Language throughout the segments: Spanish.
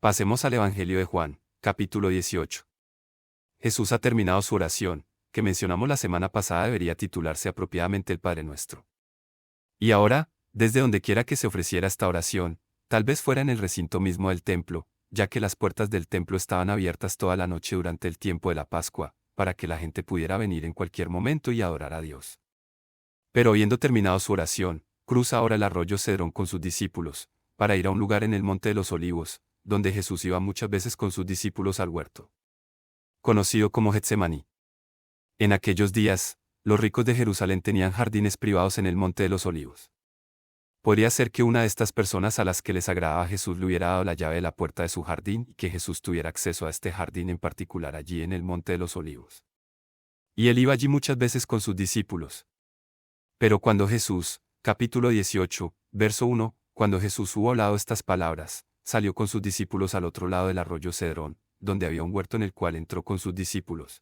Pasemos al Evangelio de Juan, capítulo 18. Jesús ha terminado su oración, que mencionamos la semana pasada debería titularse apropiadamente el Padre Nuestro. Y ahora, desde donde quiera que se ofreciera esta oración, tal vez fuera en el recinto mismo del templo, ya que las puertas del templo estaban abiertas toda la noche durante el tiempo de la Pascua, para que la gente pudiera venir en cualquier momento y adorar a Dios. Pero habiendo terminado su oración, cruza ahora el arroyo Cedrón con sus discípulos, para ir a un lugar en el Monte de los Olivos, donde Jesús iba muchas veces con sus discípulos al huerto, conocido como Getsemaní. En aquellos días, los ricos de Jerusalén tenían jardines privados en el Monte de los Olivos. Podría ser que una de estas personas a las que les agradaba a Jesús le hubiera dado la llave de la puerta de su jardín y que Jesús tuviera acceso a este jardín en particular allí en el Monte de los Olivos. Y él iba allí muchas veces con sus discípulos. Pero cuando Jesús, capítulo 18, verso 1, cuando Jesús hubo hablado estas palabras, salió con sus discípulos al otro lado del arroyo Cedrón, donde había un huerto en el cual entró con sus discípulos.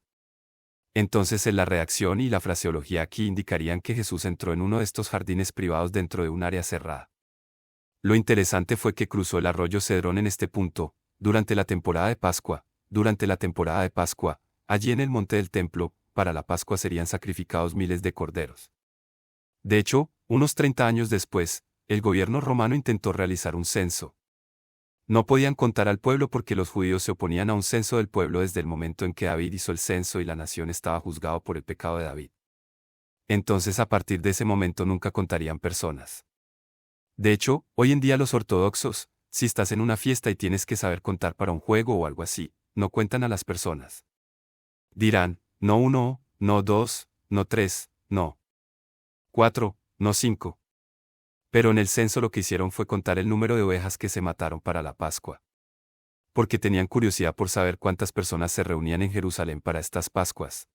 Entonces la redacción y la fraseología aquí indicarían que Jesús entró en uno de estos jardines privados dentro de un área cerrada. Lo interesante fue que cruzó el arroyo Cedrón en este punto, durante la temporada de Pascua. Durante la temporada de Pascua, allí en el monte del templo, para la Pascua serían sacrificados miles de corderos. De hecho, unos 30 años después, el gobierno romano intentó realizar un censo. No podían contar al pueblo porque los judíos se oponían a un censo del pueblo desde el momento en que David hizo el censo y la nación estaba juzgado por el pecado de David. Entonces a partir de ese momento nunca contarían personas. De hecho, hoy en día los ortodoxos, si estás en una fiesta y tienes que saber contar para un juego o algo así, no cuentan a las personas. Dirán, no 1, no 2, no 3, no 4, no 5. Pero en el censo lo que hicieron fue contar el número de ovejas que se mataron para la Pascua. Porque tenían curiosidad por saber cuántas personas se reunían en Jerusalén para estas Pascuas.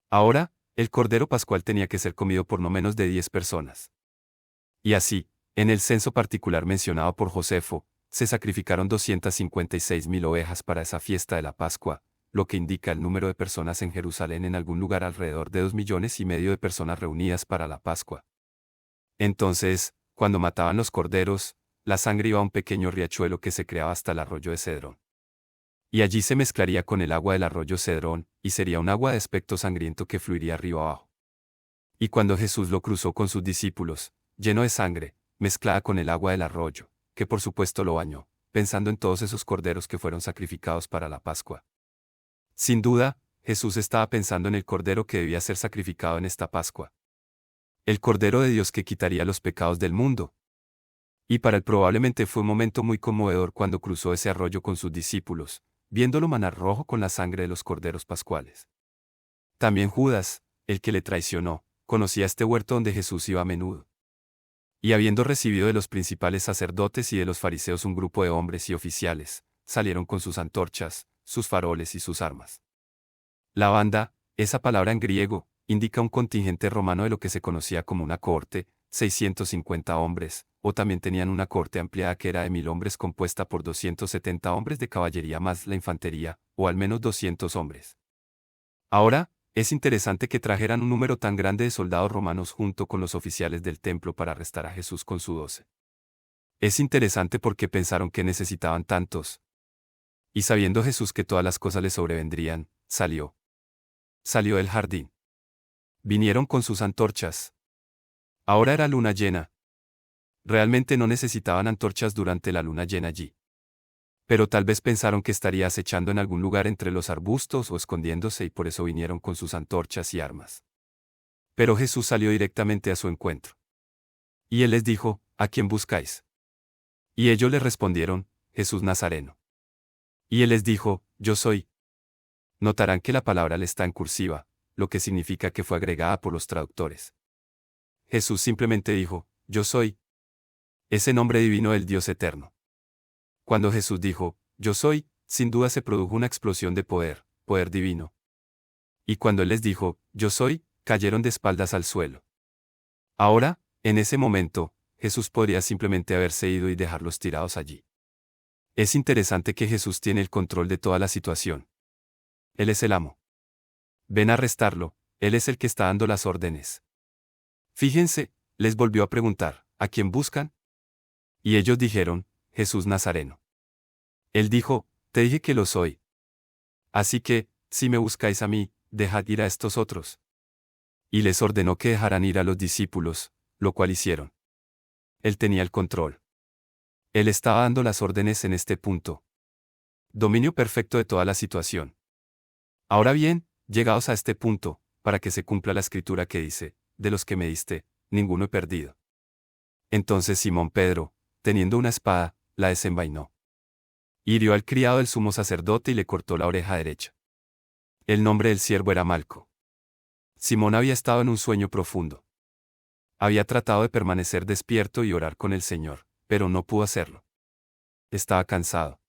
Ahora, el cordero pascual tenía que ser comido por no menos de 10 personas. Y así, en el censo particular mencionado por Josefo, se sacrificaron 256.000 ovejas para esa fiesta de la Pascua, lo que indica el número de personas en Jerusalén en algún lugar alrededor de 2,5 millones de personas reunidas para la Pascua. Entonces, cuando mataban los corderos, la sangre iba a un pequeño riachuelo que se creaba hasta el arroyo de Cedrón. Y allí se mezclaría con el agua del arroyo Cedrón, y sería un agua de aspecto sangriento que fluiría río abajo. Y cuando Jesús lo cruzó con sus discípulos, lleno de sangre, mezclada con el agua del arroyo, que por supuesto lo bañó, pensando en todos esos corderos que fueron sacrificados para la Pascua. Sin duda, Jesús estaba pensando en el cordero que debía ser sacrificado en esta Pascua. El Cordero de Dios que quitaría los pecados del mundo. Y para él probablemente fue un momento muy conmovedor cuando cruzó ese arroyo con sus discípulos, viéndolo manar rojo con la sangre de los corderos pascuales. También Judas, el que le traicionó, conocía este huerto donde Jesús iba a menudo. Y habiendo recibido de los principales sacerdotes y de los fariseos un grupo de hombres y oficiales, salieron con sus antorchas, sus faroles y sus armas. La banda, esa palabra en griego, indica un contingente romano de lo que se conocía como una cohorte, 650 hombres, o también tenían una cohorte ampliada que era de 1,000 hombres compuesta por 270 hombres de caballería más la infantería, o al menos 200 hombres. Ahora, es interesante que trajeran un número tan grande de soldados romanos junto con los oficiales del templo para arrestar a Jesús con su 12. Es interesante porque pensaron que necesitaban tantos. Y sabiendo Jesús que todas las cosas le sobrevendrían, salió del jardín. Vinieron con sus antorchas. Ahora era luna llena. Realmente no necesitaban antorchas durante la luna llena allí. Pero tal vez pensaron que estaría acechando en algún lugar entre los arbustos o escondiéndose y por eso vinieron con sus antorchas y armas. Pero Jesús salió directamente a su encuentro. Y él les dijo, ¿a quién buscáis? Y ellos le respondieron, Jesús Nazareno. Y él les dijo, yo soy. Notarán que la palabra le está en cursiva, lo que significa que fue agregada por los traductores. Jesús simplemente dijo, yo soy. Ese nombre divino del Dios eterno. Cuando Jesús dijo, yo soy, sin duda se produjo una explosión de poder divino. Y cuando Él les dijo, yo soy, cayeron de espaldas al suelo. Ahora, en ese momento, Jesús podría simplemente haberse ido y dejarlos tirados allí. Es interesante que Jesús tiene el control de toda la situación. Él es el amo. Ven a arrestarlo, Él es el que está dando las órdenes. Fíjense, les volvió a preguntar, ¿a quién buscan? Y ellos dijeron, Jesús Nazareno. Él dijo, te dije que lo soy. Así que, si me buscáis a mí, dejad ir a estos otros. Y les ordenó que dejaran ir a los discípulos, lo cual hicieron. Él tenía el control. Él estaba dando las órdenes en este punto. Dominio perfecto de toda la situación. Ahora bien, llegados a este punto, para que se cumpla la escritura que dice, de los que me diste, ninguno he perdido. Entonces Simón Pedro, teniendo una espada, la desenvainó. Hirió al criado del sumo sacerdote y le cortó la oreja derecha. El nombre del siervo era Malco. Simón había estado en un sueño profundo. Había tratado de permanecer despierto y orar con el Señor, pero no pudo hacerlo. Estaba cansado.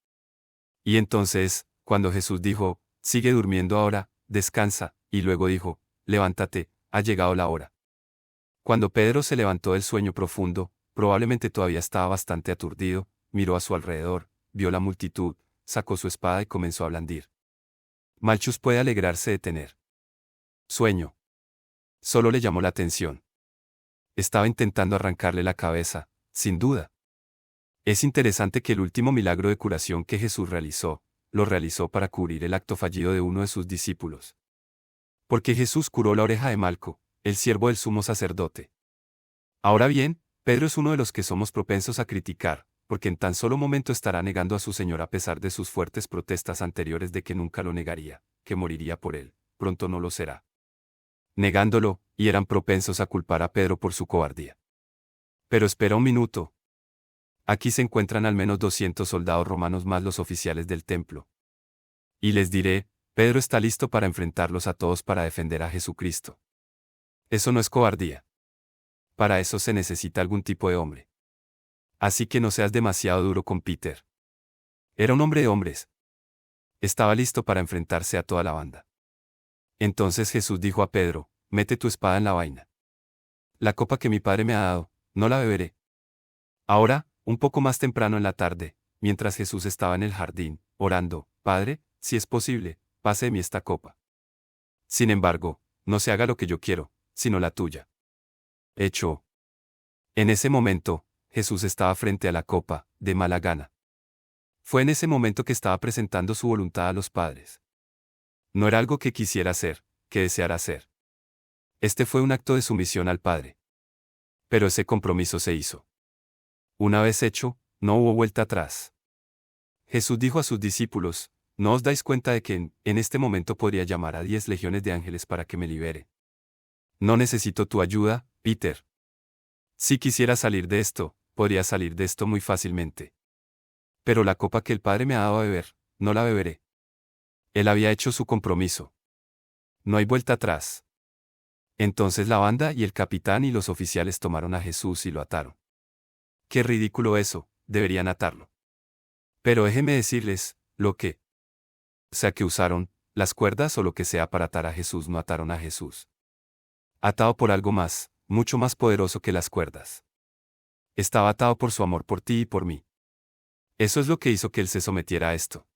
Y entonces, cuando Jesús dijo, sigue durmiendo ahora, descansa, y luego dijo, levántate, ha llegado la hora. Cuando Pedro se levantó del sueño profundo, probablemente todavía estaba bastante aturdido, miró a su alrededor, vio la multitud, sacó su espada y comenzó a blandir. Malchus puede alegrarse de tener sueño. Solo le llamó la atención. Estaba intentando arrancarle la cabeza, sin duda. Es interesante que el último milagro de curación que Jesús realizó, lo realizó para cubrir el acto fallido de uno de sus discípulos. Porque Jesús curó la oreja de Malco, el siervo del sumo sacerdote. Ahora bien, Pedro es uno de los que somos propensos a criticar, porque en tan solo momento estará negando a su Señor a pesar de sus fuertes protestas anteriores de que nunca lo negaría, que moriría por él, pronto no lo será. Negándolo, y eran propensos a culpar a Pedro por su cobardía. Pero espera un minuto. Aquí se encuentran al menos 200 soldados romanos más los oficiales del templo. Y les diré, Pedro está listo para enfrentarlos a todos para defender a Jesucristo. Eso no es cobardía. Para eso se necesita algún tipo de hombre. Así que no seas demasiado duro con Peter. Era un hombre de hombres. Estaba listo para enfrentarse a toda la banda. Entonces Jesús dijo a Pedro, mete tu espada en la vaina. La copa que mi padre me ha dado, no la beberé. Ahora, un poco más temprano en la tarde, mientras Jesús estaba en el jardín, orando, Padre, si es posible, pase de mí esta copa. Sin embargo, no se haga lo que yo quiero, sino la tuya. Hecho. En ese momento, Jesús estaba frente a la copa, de mala gana. Fue en ese momento que estaba presentando su voluntad a los padres. No era algo que quisiera hacer, que deseara hacer. Este fue un acto de sumisión al Padre. Pero ese compromiso se hizo. Una vez hecho, no hubo vuelta atrás. Jesús dijo a sus discípulos, ¿no os dais cuenta de que en este momento podría llamar a 10 legiones de ángeles para que me libere? No necesito tu ayuda, Peter. Si quisiera salir de esto, podría salir de esto muy fácilmente. Pero la copa que el Padre me ha dado a beber, no la beberé. Él había hecho su compromiso. No hay vuelta atrás. Entonces la banda y el capitán y los oficiales tomaron a Jesús y lo ataron. Qué ridículo eso, deberían atarlo. Pero déjeme decirles, lo que sea que usaron, las cuerdas o lo que sea para atar a Jesús no ataron a Jesús. Atado por algo más, mucho más poderoso que las cuerdas. Estaba atado por su amor por ti y por mí. Eso es lo que hizo que él se sometiera a esto.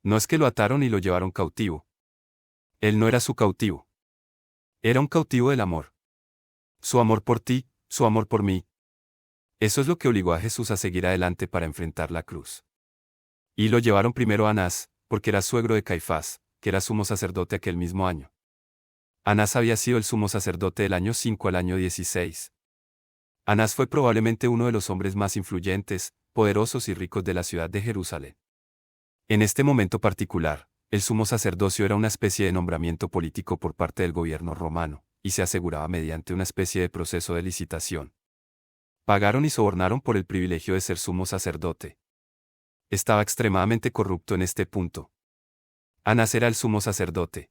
No es que lo ataron y lo llevaron cautivo. Él no era su cautivo. Era un cautivo del amor. Su amor por ti, su amor por mí. Eso es lo que obligó a Jesús a seguir adelante para enfrentar la cruz. Y lo llevaron primero a Anás, porque era suegro de Caifás, que era sumo sacerdote aquel mismo año. Anás había sido el sumo sacerdote del año 5 al año 16. Anás fue probablemente uno de los hombres más influyentes, poderosos y ricos de la ciudad de Jerusalén. En este momento particular, el sumo sacerdocio era una especie de nombramiento político por parte del gobierno romano, y se aseguraba mediante una especie de proceso de licitación. Pagaron y sobornaron por el privilegio de ser sumo sacerdote. Estaba extremadamente corrupto en este punto. Anás era el sumo sacerdote.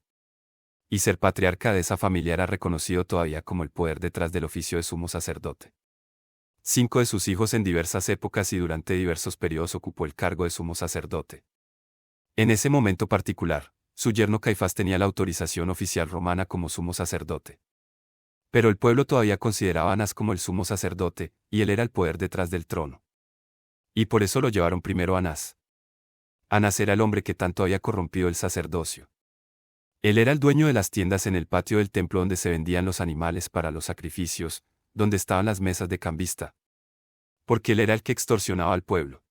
Y ser patriarca de esa familia era reconocido todavía como el poder detrás del oficio de sumo sacerdote. 5 de sus hijos en diversas épocas y durante diversos periodos ocupó el cargo de sumo sacerdote. En ese momento particular, su yerno Caifás tenía la autorización oficial romana como sumo sacerdote. Pero el pueblo todavía consideraba a Anás como el sumo sacerdote, y él era el poder detrás del trono. Y por eso lo llevaron primero a Anás. Anás era el hombre que tanto había corrompido el sacerdocio. Él era el dueño de las tiendas en el patio del templo donde se vendían los animales para los sacrificios, donde estaban las mesas de cambista. Porque él era el que extorsionaba al pueblo.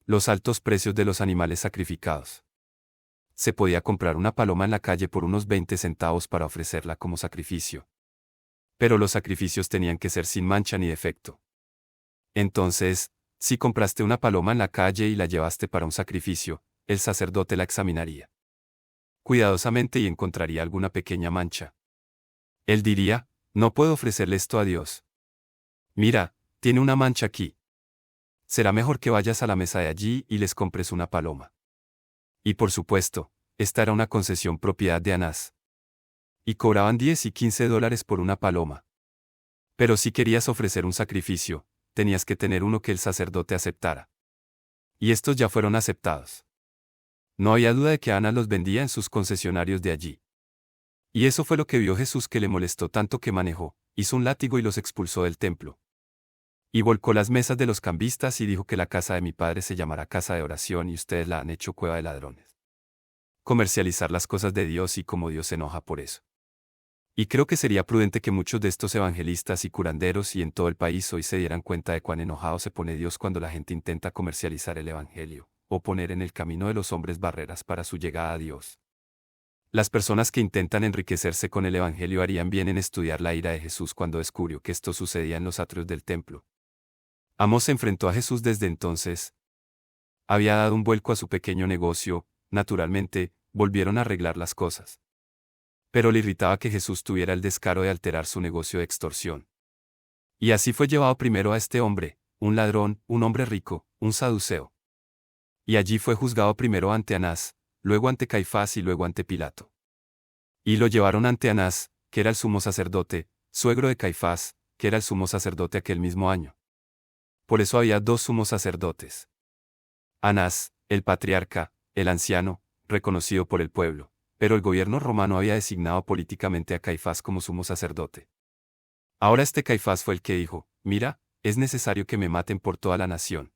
Los altos precios de los animales sacrificados. Se podía comprar una paloma en la calle por unos 20 centavos para ofrecerla como sacrificio. Pero los sacrificios tenían que ser sin mancha ni defecto. Entonces, si compraste una paloma en la calle y la llevaste para un sacrificio, el sacerdote la examinaría cuidadosamente y encontraría alguna pequeña mancha. Él diría, no puedo ofrecerle esto a Dios. Mira, tiene una mancha aquí. Será mejor que vayas a la mesa de allí y les compres una paloma. Y por supuesto, esta era una concesión propiedad de Anás. Y cobraban 10 y 15 dólares por una paloma. Pero si querías ofrecer un sacrificio, tenías que tener uno que el sacerdote aceptara. Y estos ya fueron aceptados. No había duda de que Anás los vendía en sus concesionarios de allí. Y eso fue lo que vio Jesús que le molestó tanto que manejó, hizo un látigo y los expulsó del templo. Y volcó las mesas de los cambistas y dijo que la casa de mi padre se llamará casa de oración y ustedes la han hecho cueva de ladrones. Comercializar las cosas de Dios y cómo Dios se enoja por eso. Y creo que sería prudente que muchos de estos evangelistas y curanderos y en todo el país hoy se dieran cuenta de cuán enojado se pone Dios cuando la gente intenta comercializar el evangelio, o poner en el camino de los hombres barreras para su llegada a Dios. Las personas que intentan enriquecerse con el evangelio harían bien en estudiar la ira de Jesús cuando descubrió que esto sucedía en los atrios del templo. Amós se enfrentó a Jesús desde entonces. Había dado un vuelco a su pequeño negocio, naturalmente, volvieron a arreglar las cosas. Pero le irritaba que Jesús tuviera el descaro de alterar su negocio de extorsión. Y así fue llevado primero a este hombre, un ladrón, un hombre rico, un saduceo. Y allí fue juzgado primero ante Anás, luego ante Caifás y luego ante Pilato. Y lo llevaron ante Anás, que era el sumo sacerdote, suegro de Caifás, que era el sumo sacerdote aquel mismo año. Por eso había dos sumos sacerdotes. Anás, el patriarca, el anciano, reconocido por el pueblo, pero el gobierno romano había designado políticamente a Caifás como sumo sacerdote. Ahora este Caifás fue el que dijo, mira, es necesario que me maten por toda la nación.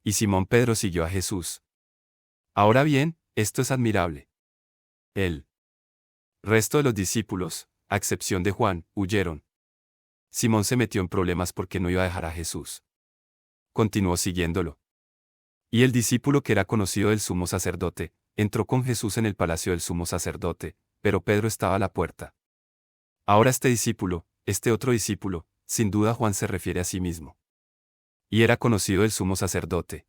Y Simón Pedro siguió a Jesús. Ahora bien, esto es admirable. El resto de los discípulos, a excepción de Juan, huyeron. Simón se metió en problemas porque no iba a dejar a Jesús. Continuó siguiéndolo. Y el discípulo que era conocido del sumo sacerdote, entró con Jesús en el palacio del sumo sacerdote, pero Pedro estaba a la puerta. Ahora este otro discípulo, sin duda Juan se refiere a sí mismo. Y era conocido del sumo sacerdote.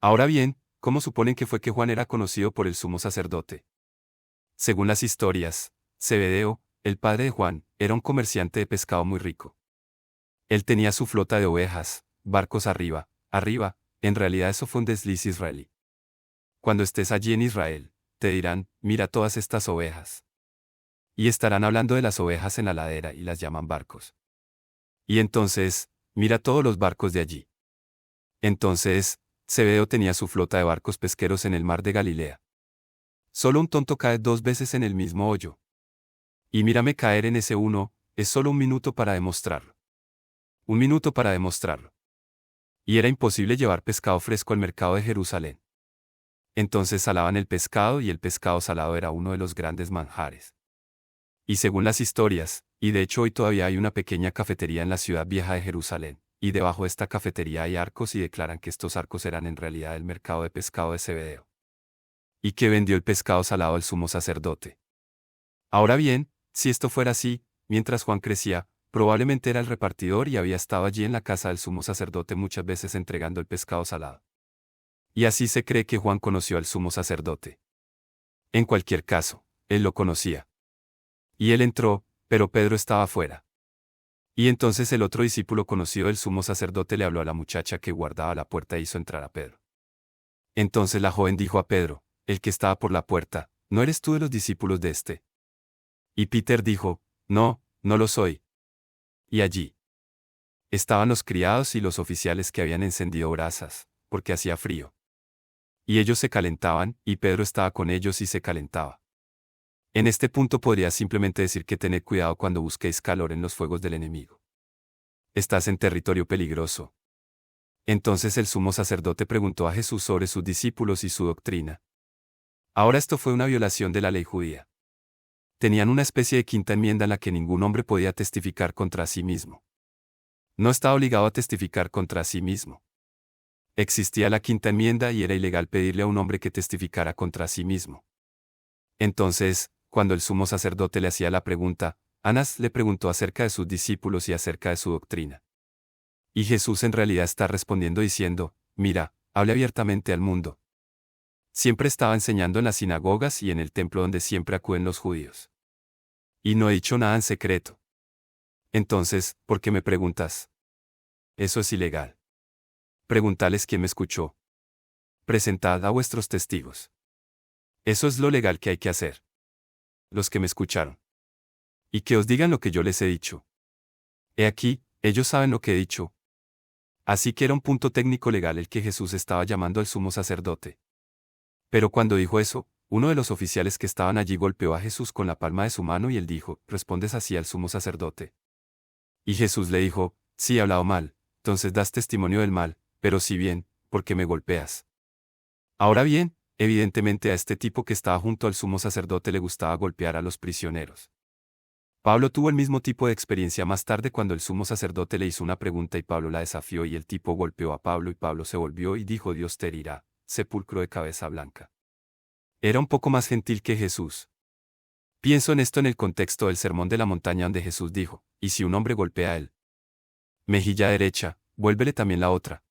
Ahora bien, ¿cómo suponen que fue que Juan era conocido por el sumo sacerdote? Según las historias, Zebedeo, el padre de Juan, era un comerciante de pescado muy rico. Él tenía su flota de ovejas, barcos arriba, en realidad eso fue un desliz israelí. Cuando estés allí en Israel, te dirán, mira todas estas ovejas. Y estarán hablando de las ovejas en la ladera y las llaman barcos. Y entonces, mira todos los barcos de allí. Entonces, Zebedeo tenía su flota de barcos pesqueros en el mar de Galilea. Solo un tonto cae 2 veces en el mismo hoyo. Y mírame caer en ese uno, es solo un minuto para demostrarlo. Un minuto para demostrarlo. Y era imposible llevar pescado fresco al mercado de Jerusalén. Entonces salaban el pescado y el pescado salado era uno de los grandes manjares. Y según las historias, y de hecho hoy todavía hay una pequeña cafetería en la ciudad vieja de Jerusalén, y debajo de esta cafetería hay arcos y declaran que estos arcos eran en realidad el mercado de pescado de Zebedeo. Y que vendió el pescado salado al sumo sacerdote. Ahora bien, si esto fuera así, mientras Juan crecía, probablemente era el repartidor y había estado allí en la casa del sumo sacerdote muchas veces entregando el pescado salado. Y así se cree que Juan conoció al sumo sacerdote. En cualquier caso, él lo conocía. Y él entró, pero Pedro estaba afuera. Y entonces el otro discípulo conocido del sumo sacerdote le habló a la muchacha que guardaba la puerta e hizo entrar a Pedro. Entonces la joven dijo a Pedro, el que estaba por la puerta, ¿no eres tú de los discípulos de este? Y Peter dijo, no, no lo soy. Y allí estaban los criados y los oficiales que habían encendido brasas, porque hacía frío. Y ellos se calentaban, y Pedro estaba con ellos y se calentaba. En este punto podría simplemente decir que tened cuidado cuando busquéis calor en los fuegos del enemigo. Estás en territorio peligroso. Entonces el sumo sacerdote preguntó a Jesús sobre sus discípulos y su doctrina. Ahora esto fue una violación de la ley judía. Tenían una especie de quinta enmienda en la que ningún hombre podía testificar contra sí mismo. No estaba obligado a testificar contra sí mismo. Existía la quinta enmienda y era ilegal pedirle a un hombre que testificara contra sí mismo. Entonces, cuando el sumo sacerdote le hacía la pregunta, Anás le preguntó acerca de sus discípulos y acerca de su doctrina. Y Jesús en realidad está respondiendo diciendo, mira, hable abiertamente al mundo. Siempre estaba enseñando en las sinagogas y en el templo donde siempre acuden los judíos. Y no he dicho nada en secreto. Entonces, ¿por qué me preguntas? Eso es ilegal. Preguntadles quién me escuchó. Presentad a vuestros testigos. Eso es lo legal que hay que hacer. Los que me escucharon. Y que os digan lo que yo les he dicho. He aquí, ellos saben lo que he dicho. Así que era un punto técnico legal el que Jesús estaba llamando al sumo sacerdote. Pero cuando dijo eso, uno de los oficiales que estaban allí golpeó a Jesús con la palma de su mano y él dijo, ¿respondes así al sumo sacerdote? Y Jesús le dijo, sí he hablado mal, entonces das testimonio del mal, pero si bien, ¿por qué me golpeas? Ahora bien, evidentemente a este tipo que estaba junto al sumo sacerdote le gustaba golpear a los prisioneros. Pablo tuvo el mismo tipo de experiencia más tarde cuando el sumo sacerdote le hizo una pregunta y Pablo la desafió y el tipo golpeó a Pablo y Pablo se volvió y dijo Dios te herirá, sepulcro de cabeza blanca. Era un poco más gentil que Jesús. Pienso en esto en el contexto del Sermón de la Montaña donde Jesús dijo, y si un hombre golpea a él mejilla derecha, vuélvele también la otra.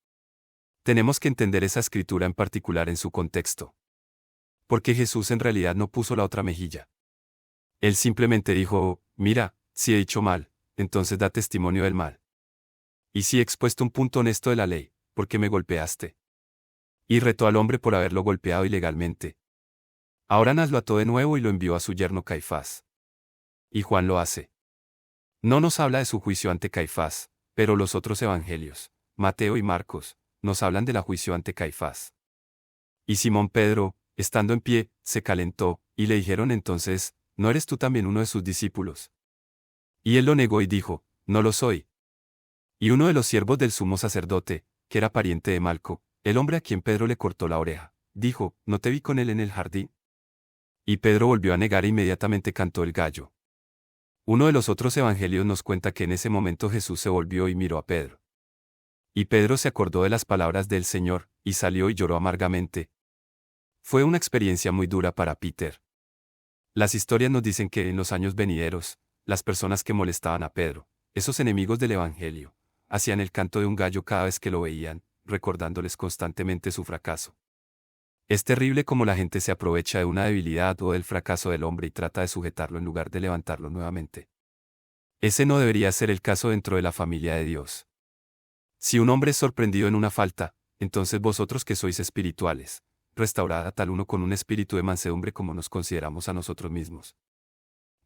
Tenemos que entender esa escritura en particular en su contexto. Porque Jesús en realidad no puso la otra mejilla. Él simplemente dijo, oh, mira, si he dicho mal, entonces da testimonio del mal. Y si he expuesto un punto honesto de la ley, ¿por qué me golpeaste? Y retó al hombre por haberlo golpeado ilegalmente. Ahora Anás lo ató de nuevo y lo envió a su yerno Caifás. Y Juan lo hace. No nos habla de su juicio ante Caifás, pero los otros evangelios, Mateo y Marcos, nos hablan de la juicio ante Caifás. Y Simón Pedro, estando en pie, se calentó, y le dijeron entonces, ¿no eres tú también uno de sus discípulos? Y él lo negó y dijo, no lo soy. Y uno de los siervos del sumo sacerdote, que era pariente de Malco, el hombre a quien Pedro le cortó la oreja, dijo, ¿no te vi con él en el jardín? Y Pedro volvió a negar e inmediatamente cantó el gallo. Uno de los otros evangelios nos cuenta que en ese momento Jesús se volvió y miró a Pedro. Y Pedro se acordó de las palabras del Señor, y salió y lloró amargamente. Fue una experiencia muy dura para Peter. Las historias nos dicen que en los años venideros, las personas que molestaban a Pedro, esos enemigos del Evangelio, hacían el canto de un gallo cada vez que lo veían, recordándoles constantemente su fracaso. Es terrible cómo la gente se aprovecha de una debilidad o del fracaso del hombre y trata de sujetarlo en lugar de levantarlo nuevamente. Ese no debería ser el caso dentro de la familia de Dios. Si un hombre es sorprendido en una falta, entonces vosotros que sois espirituales, restaurad a tal uno con un espíritu de mansedumbre como nos consideramos a nosotros mismos.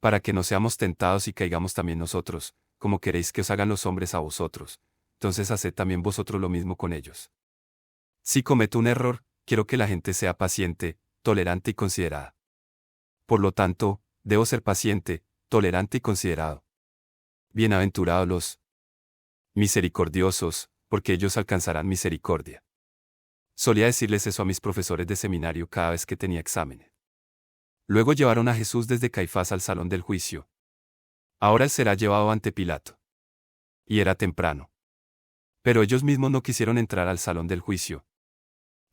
Para que no seamos tentados y caigamos también nosotros, como queréis que os hagan los hombres a vosotros, entonces haced también vosotros lo mismo con ellos. Si cometo un error, quiero que la gente sea paciente, tolerante y considerada. Por lo tanto, debo ser paciente, tolerante y considerado. Bienaventurados los misericordiosos, porque ellos alcanzarán misericordia. Solía decirles eso a mis profesores de seminario cada vez que tenía exámenes. Luego llevaron a Jesús desde Caifás al salón del juicio. Ahora él será llevado ante Pilato. Y era temprano. Pero ellos mismos no quisieron entrar al salón del juicio.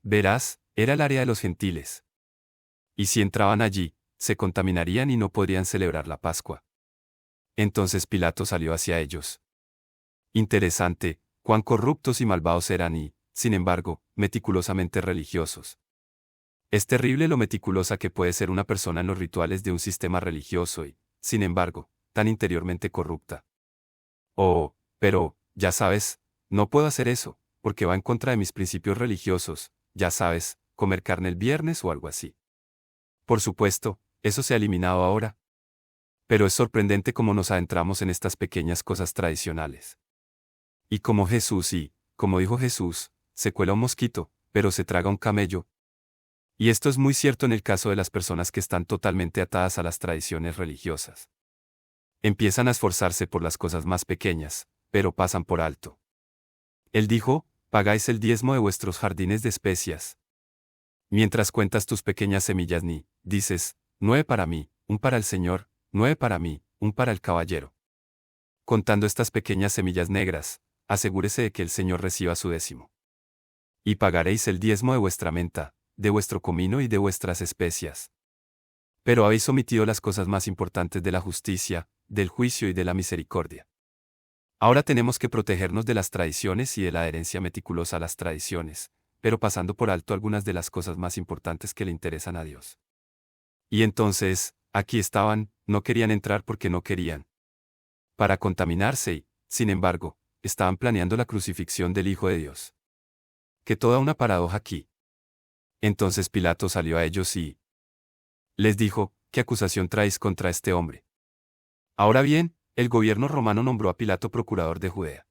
Verás, era el área de los gentiles. Y si entraban allí, se contaminarían y no podrían celebrar la Pascua. Entonces Pilato salió hacia ellos. Interesante, cuán corruptos y malvados eran y, sin embargo, meticulosamente religiosos. Es terrible lo meticulosa que puede ser una persona en los rituales de un sistema religioso y, sin embargo, tan interiormente corrupta. Oh, pero, ya sabes, no puedo hacer eso, porque va en contra de mis principios religiosos, ya sabes, comer carne el viernes o algo así. Por supuesto, eso se ha eliminado ahora. Pero es sorprendente cómo nos adentramos en estas pequeñas cosas tradicionales. Y como Jesús y, como dijo Jesús, se cuela un mosquito, pero se traga un camello. Y esto es muy cierto en el caso de las personas que están totalmente atadas a las tradiciones religiosas. Empiezan a esforzarse por las cosas más pequeñas, pero pasan por alto. Él dijo, pagáis el diezmo de vuestros jardines de especias. Mientras cuentas tus pequeñas semillas ni, dices, 9 para mí, un para el Señor, 9 para mí, un para el caballero. Contando estas pequeñas semillas negras, asegúrese de que el Señor reciba su décimo. Y pagaréis el diezmo de vuestra menta, de vuestro comino y de vuestras especias. Pero habéis omitido las cosas más importantes de la justicia, del juicio y de la misericordia. Ahora tenemos que protegernos de las tradiciones y de la adherencia meticulosa a las tradiciones, pero pasando por alto algunas de las cosas más importantes que le interesan a Dios. Y entonces, aquí estaban, no querían entrar porque no querían. Para contaminarse y, sin embargo, estaban planeando la crucifixión del Hijo de Dios. Que toda una paradoja aquí. Entonces Pilato salió a ellos y les dijo, ¿qué acusación traéis contra este hombre? Ahora bien, el gobierno romano nombró a Pilato procurador de Judea.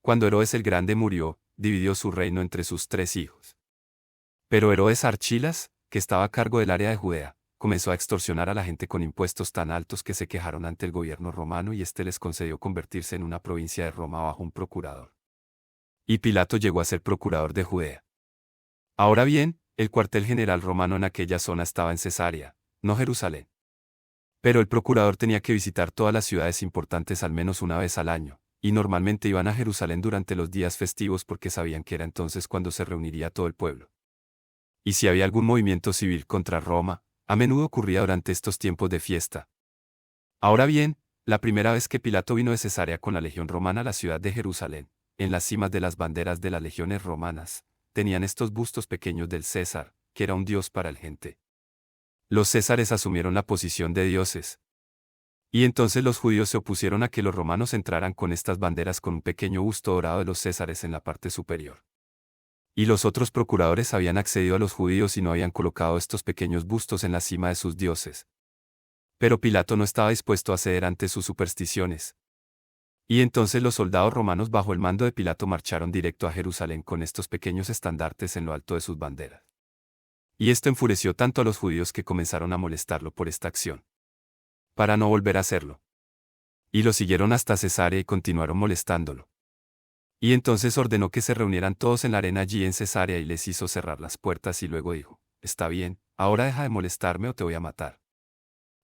Cuando Herodes el Grande murió, dividió su reino entre sus 3 hijos. Pero Herodes Archilas, que estaba a cargo del área de Judea, comenzó a extorsionar a la gente con impuestos tan altos que se quejaron ante el gobierno romano y éste les concedió convertirse en una provincia de Roma bajo un procurador. Y Pilato llegó a ser procurador de Judea. Ahora bien, el cuartel general romano en aquella zona estaba en Cesarea, no Jerusalén. Pero el procurador tenía que visitar todas las ciudades importantes al menos una vez al año, y normalmente iban a Jerusalén durante los días festivos porque sabían que era entonces cuando se reuniría todo el pueblo. Y si había algún movimiento civil contra Roma, a menudo ocurría durante estos tiempos de fiesta. Ahora bien, la primera vez que Pilato vino de Cesarea con la legión romana a la ciudad de Jerusalén, en las cimas de las banderas de las legiones romanas, tenían estos bustos pequeños del César, que era un dios para el gente. Los césares asumieron la posición de dioses. Y entonces los judíos se opusieron a que los romanos entraran con estas banderas con un pequeño busto dorado de los césares en la parte superior. Y los otros procuradores habían accedido a los judíos y no habían colocado estos pequeños bustos en la cima de sus dioses. Pero Pilato no estaba dispuesto a ceder ante sus supersticiones. Y entonces los soldados romanos bajo el mando de Pilato marcharon directo a Jerusalén con estos pequeños estandartes en lo alto de sus banderas. Y esto enfureció tanto a los judíos que comenzaron a molestarlo por esta acción, para no volver a hacerlo. Y lo siguieron hasta Cesarea y continuaron molestándolo. Y entonces ordenó que se reunieran todos en la arena allí en Cesarea y les hizo cerrar las puertas y luego dijo, está bien, ahora deja de molestarme o te voy a matar.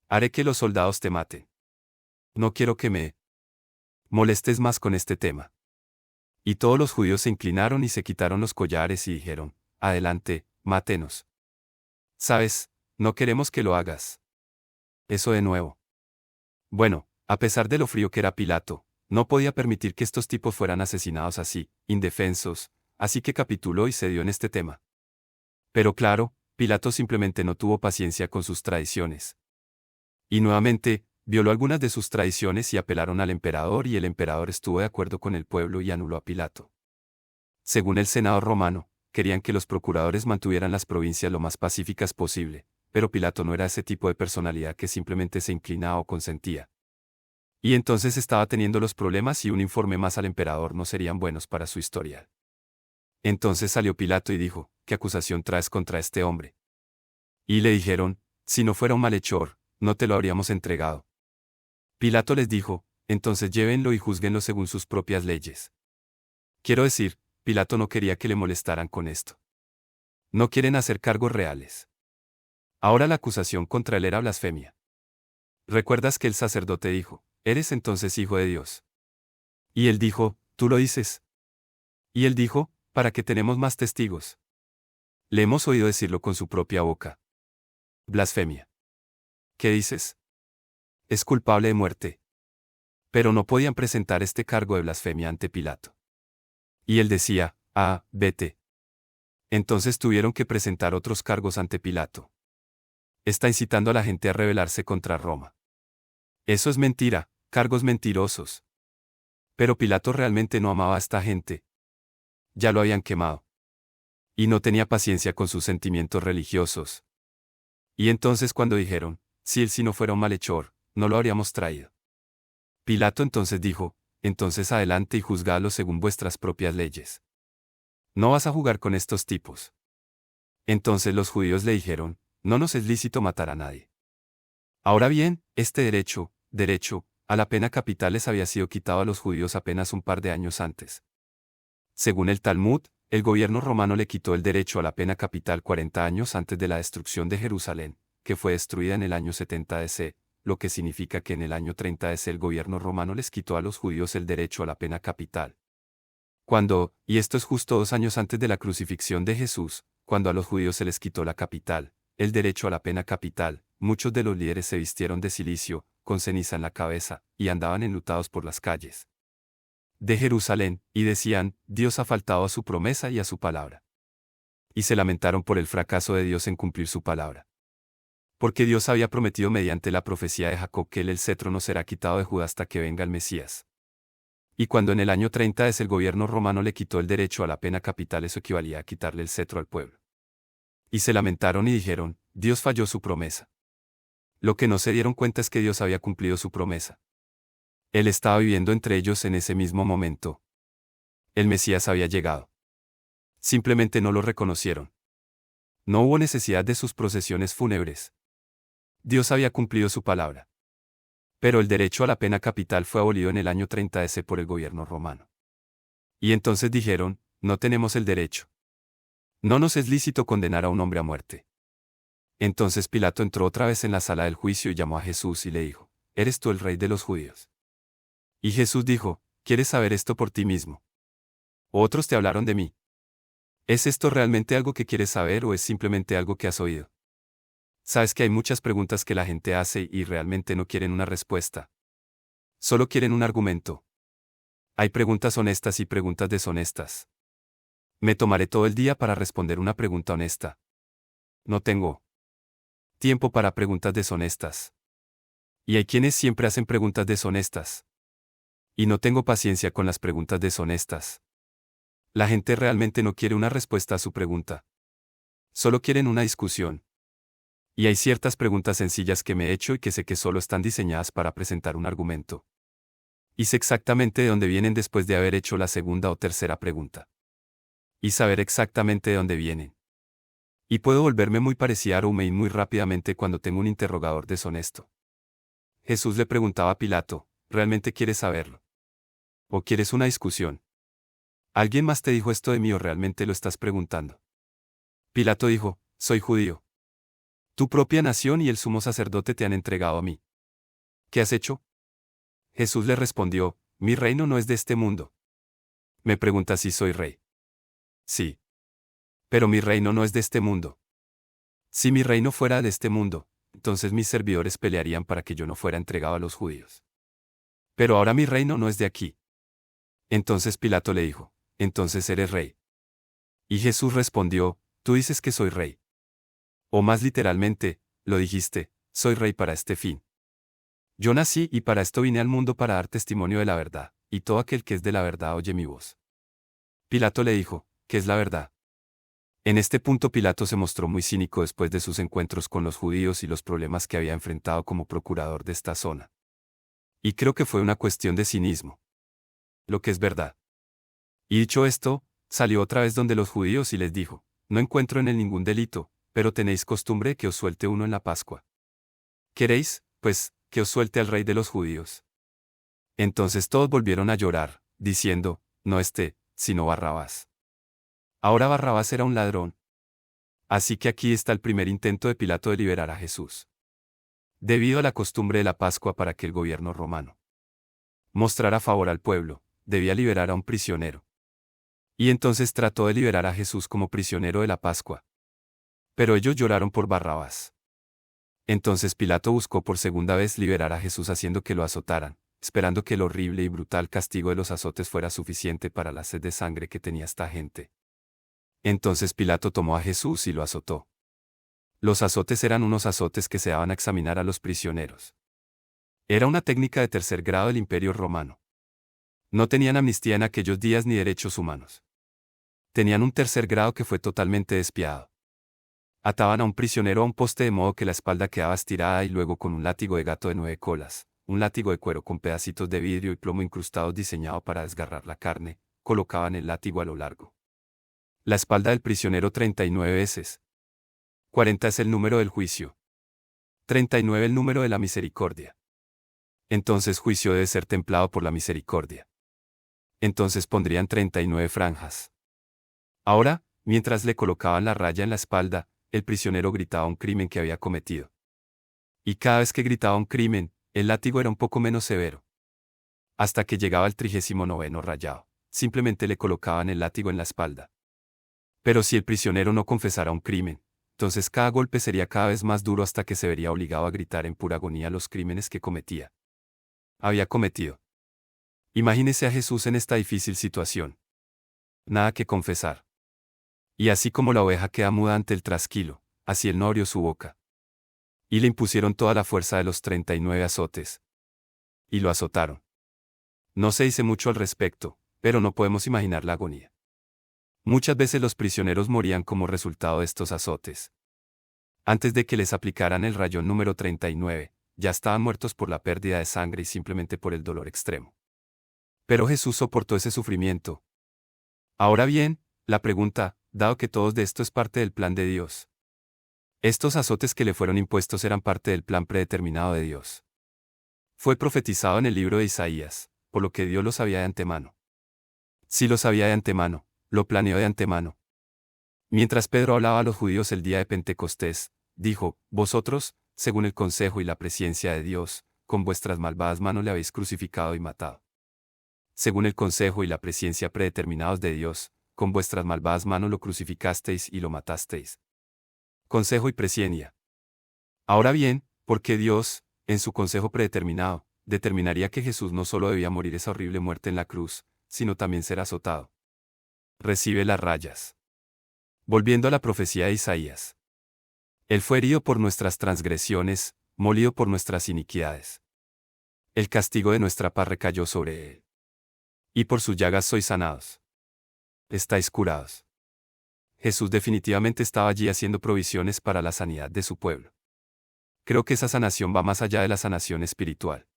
Haré que los soldados te maten. No quiero que me molestes más con este tema. Y todos los judíos se inclinaron y se quitaron los collares y dijeron, adelante, mátenos. ¿Sabes? No queremos que lo hagas. Eso de nuevo. Bueno, a pesar de lo frío que era Pilato, no podía permitir que estos tipos fueran asesinados así, indefensos, así que capituló y cedió en este tema. Pero claro, Pilato simplemente no tuvo paciencia con sus tradiciones. Y nuevamente, violó algunas de sus tradiciones y apelaron al emperador y el emperador estuvo de acuerdo con el pueblo y anuló a Pilato. Según el Senado romano, querían que los procuradores mantuvieran las provincias lo más pacíficas posible, pero Pilato no era ese tipo de personalidad que simplemente se inclinaba o consentía. Y entonces estaba teniendo los problemas y un informe más al emperador no serían buenos para su historial. Entonces salió Pilato y dijo, ¿qué acusación traes contra este hombre? Y le dijeron, si no fuera un malhechor, no te lo habríamos entregado. Pilato les dijo, entonces llévenlo y júzguenlo según sus propias leyes. Quiero decir, Pilato no quería que le molestaran con esto. No quieren hacer cargos reales. Ahora la acusación contra él era blasfemia. ¿Recuerdas que el sacerdote dijo, eres entonces hijo de Dios? Y él dijo, tú lo dices. Y él dijo, ¿para qué tenemos más testigos? Le hemos oído decirlo con su propia boca. Blasfemia. ¿Qué dices? Es culpable de muerte. Pero no podían presentar este cargo de blasfemia ante Pilato. Y él decía, vete. Entonces tuvieron que presentar otros cargos ante Pilato. Está incitando a la gente a rebelarse contra Roma. Eso es mentira, cargos mentirosos. Pero Pilato realmente no amaba a esta gente. Ya lo habían quemado. Y no tenía paciencia con sus sentimientos religiosos. Y entonces cuando dijeron, si él sí no fuera un malhechor, no lo habríamos traído. Pilato entonces dijo, entonces adelante y juzgadlo según vuestras propias leyes. No vas a jugar con estos tipos. Entonces los judíos le dijeron, no nos es lícito matar a nadie. Ahora bien, este derecho, a la pena capital les había sido quitado a los judíos apenas un par de años antes. Según el Talmud, el gobierno romano le quitó el derecho a la pena capital 40 años antes de la destrucción de Jerusalén, que fue destruida en el año 70 DC, lo que significa que en el año 30 DC el gobierno romano les quitó a los judíos el derecho a la pena capital. Y esto es justo 2 años antes de la crucifixión de Jesús, cuando a los judíos se les quitó la capital, el derecho a la pena capital, muchos de los líderes se vistieron de cilicio, con ceniza en la cabeza, y andaban enlutados por las calles de Jerusalén, y decían, Dios ha faltado a su promesa y a su palabra. Y se lamentaron por el fracaso de Dios en cumplir su palabra. Porque Dios había prometido mediante la profecía de Jacob que el cetro no será quitado de Judá hasta que venga el Mesías. Y cuando en el año 30 el gobierno romano le quitó el derecho a la pena capital, eso equivalía a quitarle el cetro al pueblo. Y se lamentaron y dijeron, Dios falló su promesa. Lo que no se dieron cuenta es que Dios había cumplido su promesa. Él estaba viviendo entre ellos en ese mismo momento. El Mesías había llegado. Simplemente no lo reconocieron. No hubo necesidad de sus procesiones fúnebres. Dios había cumplido su palabra. Pero el derecho a la pena capital fue abolido en el año 30 por el gobierno romano. Y entonces dijeron, no tenemos el derecho. No nos es lícito condenar a un hombre a muerte. Entonces Pilato entró otra vez en la sala del juicio y llamó a Jesús y le dijo, ¿eres tú el rey de los judíos? Y Jesús dijo, ¿quieres saber esto por ti mismo? ¿O otros te hablaron de mí? ¿Es esto realmente algo que quieres saber o es simplemente algo que has oído? Sabes que hay muchas preguntas que la gente hace y realmente no quieren una respuesta. Solo quieren un argumento. Hay preguntas honestas y preguntas deshonestas. Me tomaré todo el día para responder una pregunta honesta. No tengo tiempo para preguntas deshonestas. Y hay quienes siempre hacen preguntas deshonestas. Y no tengo paciencia con las preguntas deshonestas. La gente realmente no quiere una respuesta a su pregunta. Solo quieren una discusión. Y hay ciertas preguntas sencillas que me he hecho y que sé que solo están diseñadas para presentar un argumento. Y sé exactamente de dónde vienen después de haber hecho la segunda o tercera pregunta. Y saber exactamente de dónde vienen. Y puedo volverme muy parecida a Rumein muy rápidamente cuando tengo un interrogador deshonesto. Jesús le preguntaba a Pilato, ¿realmente quieres saberlo? ¿O quieres una discusión? ¿Alguien más te dijo esto de mí o realmente lo estás preguntando? Pilato dijo, soy judío. Tu propia nación y el sumo sacerdote te han entregado a mí. ¿Qué has hecho? Jesús le respondió, mi reino no es de este mundo. Me preguntas si soy rey. Sí. Pero mi reino no es de este mundo. Si mi reino fuera de este mundo, entonces mis servidores pelearían para que yo no fuera entregado a los judíos. Pero ahora mi reino no es de aquí. Entonces Pilato le dijo, entonces eres rey. Y Jesús respondió, tú dices que soy rey. O más literalmente, lo dijiste, soy rey para este fin. Yo nací y para esto vine al mundo para dar testimonio de la verdad, y todo aquel que es de la verdad oye mi voz. Pilato le dijo, ¿qué es la verdad? En este punto Pilato se mostró muy cínico después de sus encuentros con los judíos y los problemas que había enfrentado como procurador de esta zona. Y creo que fue una cuestión de cinismo. Lo que es verdad. Y dicho esto, salió otra vez donde los judíos y les dijo, no encuentro en él ningún delito, pero tenéis costumbre que os suelte uno en la Pascua. ¿Queréis, pues, que os suelte al rey de los judíos? Entonces todos volvieron a llorar, diciendo, no sino Barrabás. Ahora Barrabás era un ladrón. Así que aquí está el primer intento de Pilato de liberar a Jesús. Debido a la costumbre de la Pascua para que el gobierno romano mostrara favor al pueblo, debía liberar a un prisionero. Y entonces trató de liberar a Jesús como prisionero de la Pascua. Pero ellos lloraron por Barrabás. Entonces Pilato buscó por segunda vez liberar a Jesús haciendo que lo azotaran, esperando que el horrible y brutal castigo de los azotes fuera suficiente para la sed de sangre que tenía esta gente. Entonces Pilato tomó a Jesús y lo azotó. Los azotes eran unos azotes que se daban a examinar a los prisioneros. Era una técnica de tercer grado del Imperio Romano. No tenían amnistía en aquellos días ni derechos humanos. Tenían un tercer grado que fue totalmente despiadado. Ataban a un prisionero a un poste de modo que la espalda quedaba estirada y luego con un látigo de gato de 9 colas, un látigo de cuero con pedacitos de vidrio y plomo incrustados diseñado para desgarrar la carne, colocaban el látigo a lo largo. La espalda del prisionero 39 veces. 40 es el número del juicio. 39 el número de la misericordia. Entonces juicio debe ser templado por la misericordia. Entonces pondrían 39 franjas. Ahora, mientras le colocaban la raya en la espalda, el prisionero gritaba un crimen que había cometido. Y cada vez que gritaba un crimen, el látigo era un poco menos severo. Hasta que llegaba al 39º rayado. simplemente le colocaban el látigo en la espalda. Pero si el prisionero no confesara un crimen, entonces cada golpe sería cada vez más duro hasta que se vería obligado a gritar en pura agonía los crímenes que había cometido. Imagínese a Jesús en esta difícil situación. Nada que confesar. Y así como la oveja queda muda ante el trasquilo, así él no abrió su boca. Y le impusieron toda la fuerza de los 39 azotes. Y lo azotaron. No se dice mucho al respecto, pero no podemos imaginar la agonía. Muchas veces los prisioneros morían como resultado de estos azotes. Antes de que les aplicaran el rayón número 39, ya estaban muertos por la pérdida de sangre y simplemente por el dolor extremo. Pero Jesús soportó ese sufrimiento. Ahora bien, la pregunta, dado que todo de esto es parte del plan de Dios. Estos azotes que le fueron impuestos eran parte del plan predeterminado de Dios. Fue profetizado en el libro de Isaías, por lo que Dios lo sabía de antemano. Si lo sabía de antemano, lo planeó de antemano. Mientras Pedro hablaba a los judíos el día de Pentecostés, dijo, vosotros, según el consejo y la presciencia de Dios, con vuestras malvadas manos le habéis crucificado y matado. Según el consejo y la presciencia predeterminados de Dios, con vuestras malvadas manos lo crucificasteis y lo matasteis. Consejo y presciencia. Ahora bien, ¿por qué Dios, en su consejo predeterminado, determinaría que Jesús no solo debía morir esa horrible muerte en la cruz, sino también ser azotado? Recibe las rayas. Volviendo a la profecía de Isaías. Él fue herido por nuestras transgresiones, molido por nuestras iniquidades. El castigo de nuestra paz recayó sobre él. Y por sus llagas sois sanados. Estáis curados. Jesús definitivamente estaba allí haciendo provisiones para la sanidad de su pueblo. Creo que esa sanación va más allá de la sanación espiritual.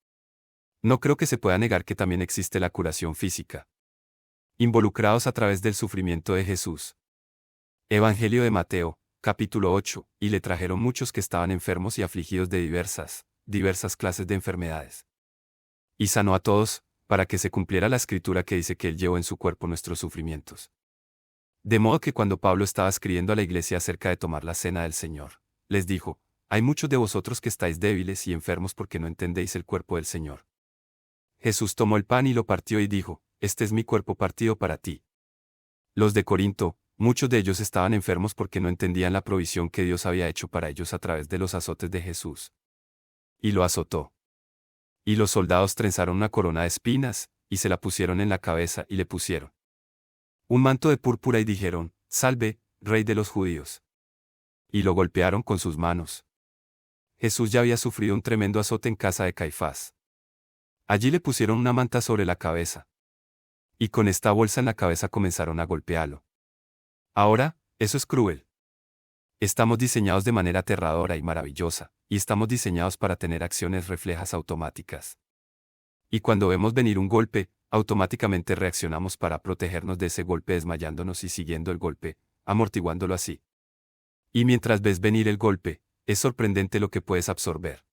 No creo que se pueda negar que también existe la curación física. Involucrados a través del sufrimiento de Jesús. Evangelio de Mateo, capítulo 8, y le trajeron muchos que estaban enfermos y afligidos de diversas clases de enfermedades. Y sanó a todos, para que se cumpliera la escritura que dice que Él llevó en su cuerpo nuestros sufrimientos. De modo que cuando Pablo estaba escribiendo a la iglesia acerca de tomar la cena del Señor, les dijo, hay muchos de vosotros que estáis débiles y enfermos porque no entendéis el cuerpo del Señor. Jesús tomó el pan y lo partió y dijo, este es mi cuerpo partido para ti. Los de Corinto, muchos de ellos estaban enfermos porque no entendían la provisión que Dios había hecho para ellos a través de los azotes de Jesús. Y lo azotó. Y los soldados trenzaron una corona de espinas, y se la pusieron en la cabeza y le pusieron un manto de púrpura y dijeron, salve, Rey de los judíos. Y lo golpearon con sus manos. Jesús ya había sufrido un tremendo azote en casa de Caifás. Allí le pusieron una manta sobre la cabeza. Y con esta bolsa en la cabeza comenzaron a golpearlo. Ahora, eso es cruel. Estamos diseñados de manera aterradora y maravillosa, y estamos diseñados para tener acciones reflejas automáticas. Y cuando vemos venir un golpe, automáticamente reaccionamos para protegernos de ese golpe desmayándonos y siguiendo el golpe, amortiguándolo así. Y mientras ves venir el golpe, es sorprendente lo que puedes absorber.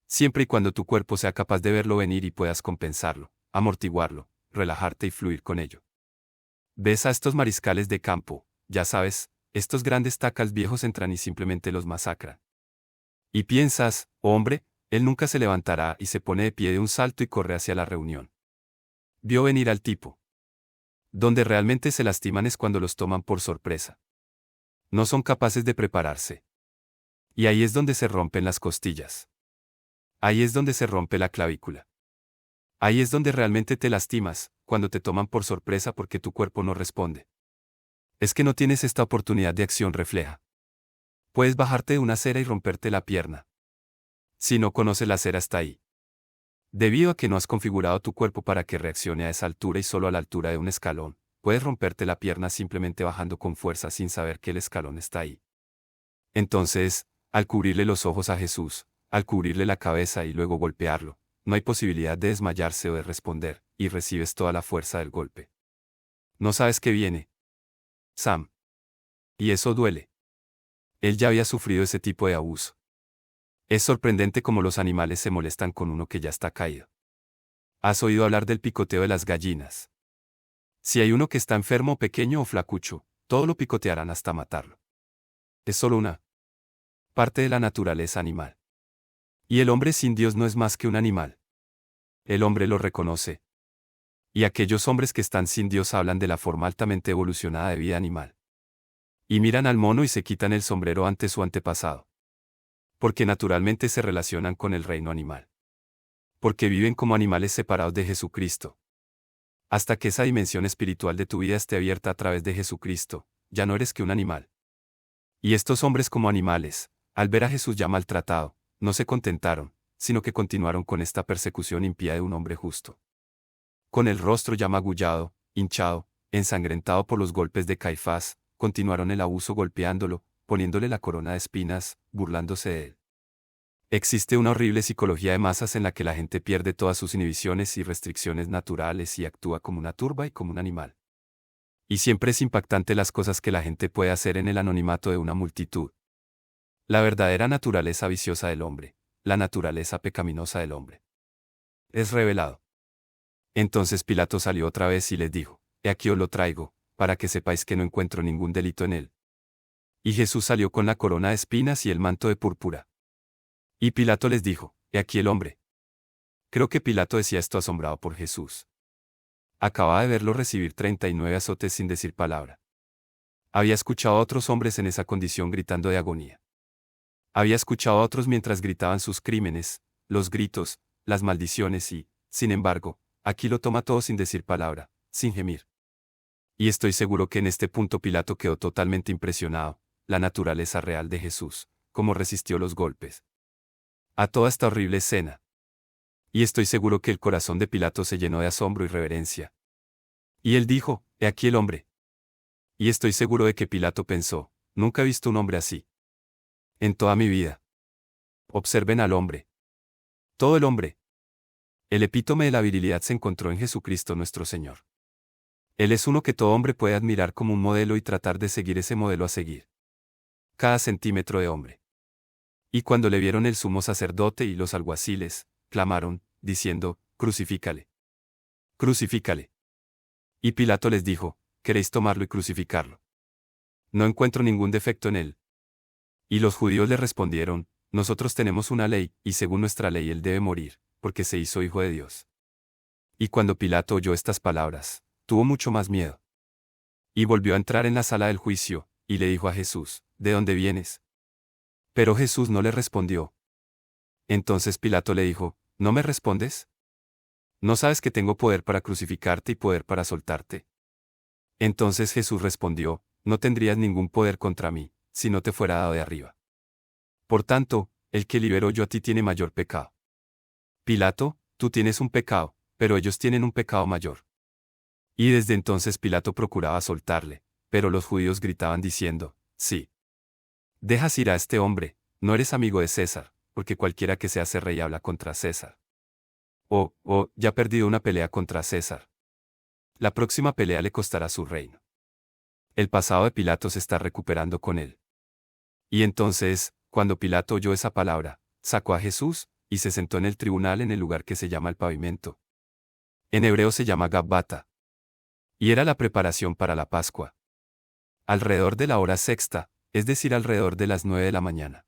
Siempre y cuando tu cuerpo sea capaz de verlo venir y puedas compensarlo, amortiguarlo, relajarte y fluir con ello. Ves a estos mariscales de campo, ya sabes, estos grandes tacals viejos entran y simplemente los masacran. Y piensas, hombre, él nunca se levantará y se pone de pie de un salto y corre hacia la reunión. Vio venir al tipo. Donde realmente se lastiman es cuando los toman por sorpresa. No son capaces de prepararse. Y ahí es donde se rompen las costillas. Ahí es donde se rompe la clavícula. Ahí es donde realmente te lastimas, cuando te toman por sorpresa porque tu cuerpo no responde. Es que no tienes esta oportunidad de acción refleja. Puedes bajarte de una acera y romperte la pierna. Si no conoces la acera está ahí. Debido a que no has configurado tu cuerpo para que reaccione a esa altura y solo a la altura de un escalón, puedes romperte la pierna simplemente bajando con fuerza sin saber que el escalón está ahí. Entonces, al cubrirle los ojos a Jesús, al cubrirle la cabeza y luego golpearlo, no hay posibilidad de desmayarse o de responder, y recibes toda la fuerza del golpe. No sabes qué viene, Sam. Y eso duele. Él ya había sufrido ese tipo de abuso. Es sorprendente cómo los animales se molestan con uno que ya está caído. ¿Has oído hablar del picoteo de las gallinas? Si hay uno que está enfermo, pequeño o flacucho, todo lo picotearán hasta matarlo. Es solo una parte de la naturaleza animal. Y el hombre sin Dios no es más que un animal. El hombre lo reconoce. Y aquellos hombres que están sin Dios hablan de la forma altamente evolucionada de vida animal. Y miran al mono y se quitan el sombrero ante su antepasado. Porque naturalmente se relacionan con el reino animal. Porque viven como animales separados de Jesucristo. Hasta que esa dimensión espiritual de tu vida esté abierta a través de Jesucristo, ya no eres que un animal. Y estos hombres como animales, al ver a Jesús ya maltratado, no se contentaron, sino que continuaron con esta persecución impía de un hombre justo. Con el rostro ya magullado, hinchado, ensangrentado por los golpes de Caifás, continuaron el abuso golpeándolo, poniéndole la corona de espinas, burlándose de él. Existe una horrible psicología de masas en la que la gente pierde todas sus inhibiciones y restricciones naturales y actúa como una turba y como un animal. Y siempre es impactante las cosas que la gente puede hacer en el anonimato de una multitud. La verdadera naturaleza viciosa del hombre, la naturaleza pecaminosa del hombre, es revelado. Entonces Pilato salió otra vez y les dijo: He aquí os lo traigo, para que sepáis que no encuentro ningún delito en él. Y Jesús salió con la corona de espinas y el manto de púrpura. Y Pilato les dijo: He aquí el hombre. Creo que Pilato decía esto asombrado por Jesús. Acababa de verlo recibir 39 azotes sin decir palabra. Había escuchado a otros hombres en esa condición gritando de agonía. Había escuchado a otros mientras gritaban sus crímenes, los gritos, las maldiciones y, sin embargo, aquí lo toma todo sin decir palabra, sin gemir. Y estoy seguro que en este punto Pilato quedó totalmente impresionado, la naturaleza real de Jesús, cómo resistió los golpes. A toda esta horrible escena. Y estoy seguro que el corazón de Pilato se llenó de asombro y reverencia. Y él dijo: He aquí el hombre. Y estoy seguro de que Pilato pensó: Nunca he visto un hombre así en toda mi vida. Observen al hombre. Todo el hombre. El epítome de la virilidad se encontró en Jesucristo nuestro Señor. Él es uno que todo hombre puede admirar como un modelo y tratar de seguir ese modelo a seguir. Cada centímetro de hombre. Y cuando le vieron el sumo sacerdote y los alguaciles, clamaron, diciendo: Crucifícale. Crucifícale. Y Pilato les dijo: ¿Queréis tomarlo y crucificarlo? No encuentro ningún defecto en él. Y los judíos le respondieron: Nosotros tenemos una ley, y según nuestra ley él debe morir, porque se hizo hijo de Dios. Y cuando Pilato oyó estas palabras, tuvo mucho más miedo. Y volvió a entrar en la sala del juicio, y le dijo a Jesús: ¿De dónde vienes? Pero Jesús no le respondió. Entonces Pilato le dijo: ¿No me respondes? ¿No sabes que tengo poder para crucificarte y poder para soltarte? Entonces Jesús respondió: No tendrías ningún poder contra mí, si no te fuera dado de arriba. Por tanto, el que liberó yo a ti tiene mayor pecado. Pilato, tú tienes un pecado, pero ellos tienen un pecado mayor. Y desde entonces Pilato procuraba soltarle, pero los judíos gritaban diciendo: Sí. Dejas ir a este hombre, no eres amigo de César, porque cualquiera que se hace rey habla contra César. Ya ha perdido una pelea contra César. La próxima pelea le costará su reino. El pasado de Pilato se está recuperando con él. Y entonces, cuando Pilato oyó esa palabra, sacó a Jesús, y se sentó en el tribunal en el lugar que se llama el pavimento. En hebreo se llama Gabbata. Y era la preparación para la Pascua. Alrededor de la hora sexta, es decir, alrededor de las 9 de la mañana.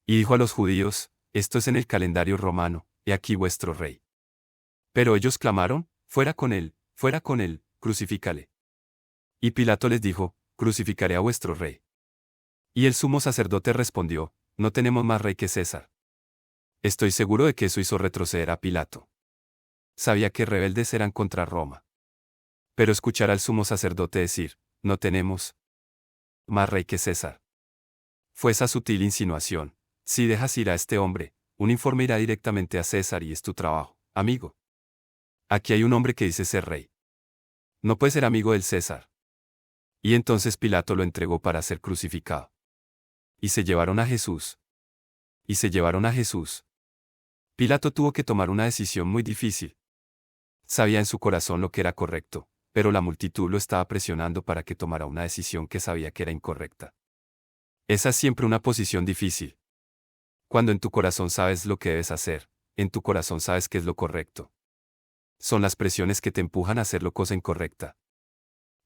Y dijo a los judíos: Esto es en el calendario romano, he aquí vuestro rey. Pero ellos clamaron: fuera con él, crucifícale. Y Pilato les dijo: Crucificaré a vuestro rey. Y el sumo sacerdote respondió: No tenemos más rey que César. Estoy seguro de que eso hizo retroceder a Pilato. Sabía que rebeldes eran contra Roma. Pero escuchar al sumo sacerdote decir: No tenemos más rey que César. Fue esa sutil insinuación: si dejas ir a este hombre, un informe irá directamente a César y es tu trabajo, amigo. Aquí hay un hombre que dice ser rey. No puede ser amigo del César. Y entonces Pilato lo entregó para ser crucificado. Y se llevaron a Jesús. Pilato tuvo que tomar una decisión muy difícil. Sabía en su corazón lo que era correcto, pero la multitud lo estaba presionando para que tomara una decisión que sabía que era incorrecta. Esa es siempre una posición difícil. Cuando en tu corazón sabes lo que debes hacer, en tu corazón sabes que es lo correcto. Son las presiones que te empujan a hacer la cosa incorrecta.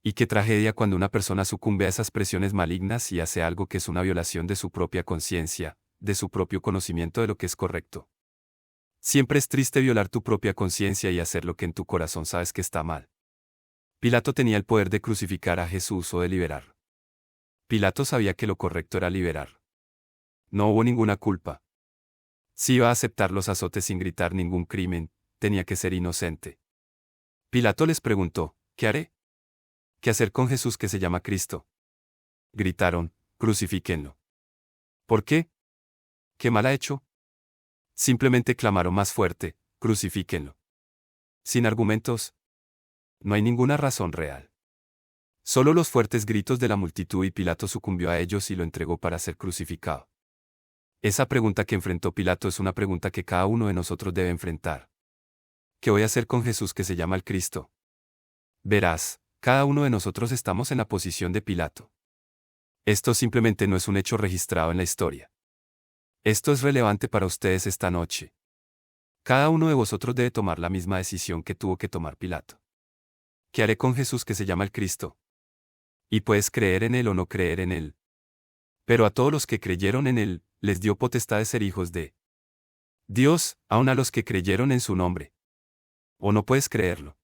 Y qué tragedia cuando una persona sucumbe a esas presiones malignas y hace algo que es una violación de su propia conciencia, de su propio conocimiento de lo que es correcto. Siempre es triste violar tu propia conciencia y hacer lo que en tu corazón sabes que está mal. Pilato tenía el poder de crucificar a Jesús o de liberarlo. Pilato sabía que lo correcto era liberarlo. No hubo ninguna culpa. Si iba a aceptar los azotes sin gritar ningún crimen, tenía que ser inocente. Pilato les preguntó, ¿qué haré? ¿Qué hacer con Jesús que se llama Cristo? Gritaron, crucifíquenlo. ¿Por qué? ¿Qué mal ha hecho? Simplemente clamaron más fuerte, crucifíquenlo. Sin argumentos. No hay ninguna razón real. Solo los fuertes gritos de la multitud y Pilato sucumbió a ellos y lo entregó para ser crucificado. Esa pregunta que enfrentó Pilato es una pregunta que cada uno de nosotros debe enfrentar. ¿Qué voy a hacer con Jesús que se llama el Cristo? Verás, cada uno de nosotros estamos en la posición de Pilato. Esto simplemente no es un hecho registrado en la historia. Esto es relevante para ustedes esta noche. Cada uno de vosotros debe tomar la misma decisión que tuvo que tomar Pilato. ¿Qué haré con Jesús que se llama el Cristo? Y puedes creer en él o no creer en él. Pero a todos los que creyeron en él, les dio potestad de ser hijos de Dios, aun a los que creyeron en su nombre. ¿O no puedes creerlo?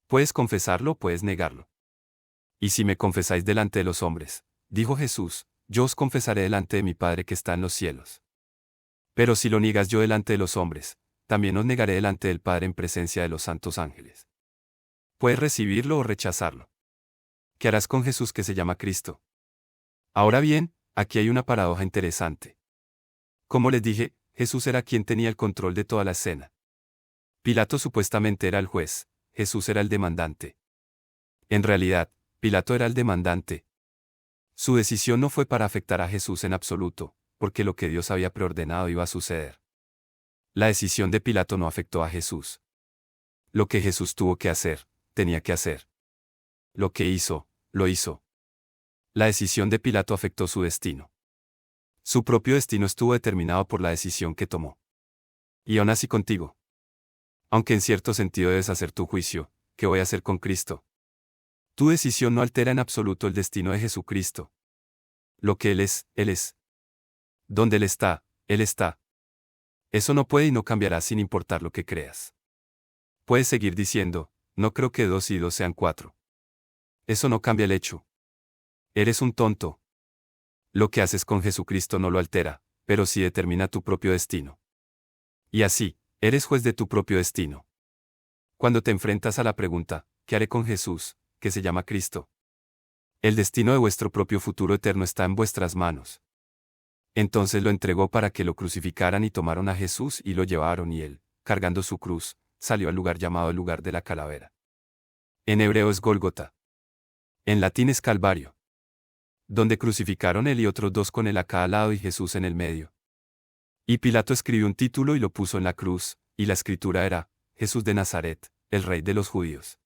Puedes confesarlo o puedes negarlo. Y si me confesáis delante de los hombres, dijo Jesús, yo os confesaré delante de mi Padre que está en los cielos. Pero si lo niegas yo delante de los hombres, también os negaré delante del Padre en presencia de los santos ángeles. Puedes recibirlo o rechazarlo. ¿Qué harás con Jesús que se llama Cristo? Ahora bien, aquí hay una paradoja interesante. Como les dije, Jesús era quien tenía el control de toda la escena. Pilato supuestamente era el juez, Jesús era el demandante. En realidad, Pilato era el demandante. Su decisión no fue para afectar a Jesús en absoluto, porque lo que Dios había preordenado iba a suceder. La decisión de Pilato no afectó a Jesús. Lo que Jesús tuvo que hacer, tenía que hacer. Lo que hizo, lo hizo. La decisión de Pilato afectó su destino. Su propio destino estuvo determinado por la decisión que tomó. Y aún así contigo. Aunque en cierto sentido debes hacer tu juicio, ¿qué voy a hacer con Cristo? Tu decisión no altera en absoluto el destino de Jesucristo. Lo que Él es, Él es. Donde Él está, Él está. Eso no puede y no cambiará sin importar lo que creas. Puedes seguir diciendo, no creo que 2 y 2 sean 4. Eso no cambia el hecho. Eres un tonto. Lo que haces con Jesucristo no lo altera, pero sí determina tu propio destino. Y así, eres juez de tu propio destino. Cuando te enfrentas a la pregunta, ¿qué haré con Jesús, que se llama Cristo? El destino de vuestro propio futuro eterno está en vuestras manos. Entonces lo entregó para que lo crucificaran y tomaron a Jesús y lo llevaron y él, cargando su cruz, salió al lugar llamado el lugar de la calavera. En hebreo es Gólgota. En latín es Calvario. Donde crucificaron él y otros 2 con él a cada lado y Jesús en el medio. Y Pilato escribió un título y lo puso en la cruz, y la escritura era, Jesús de Nazaret, el Rey de los Judíos.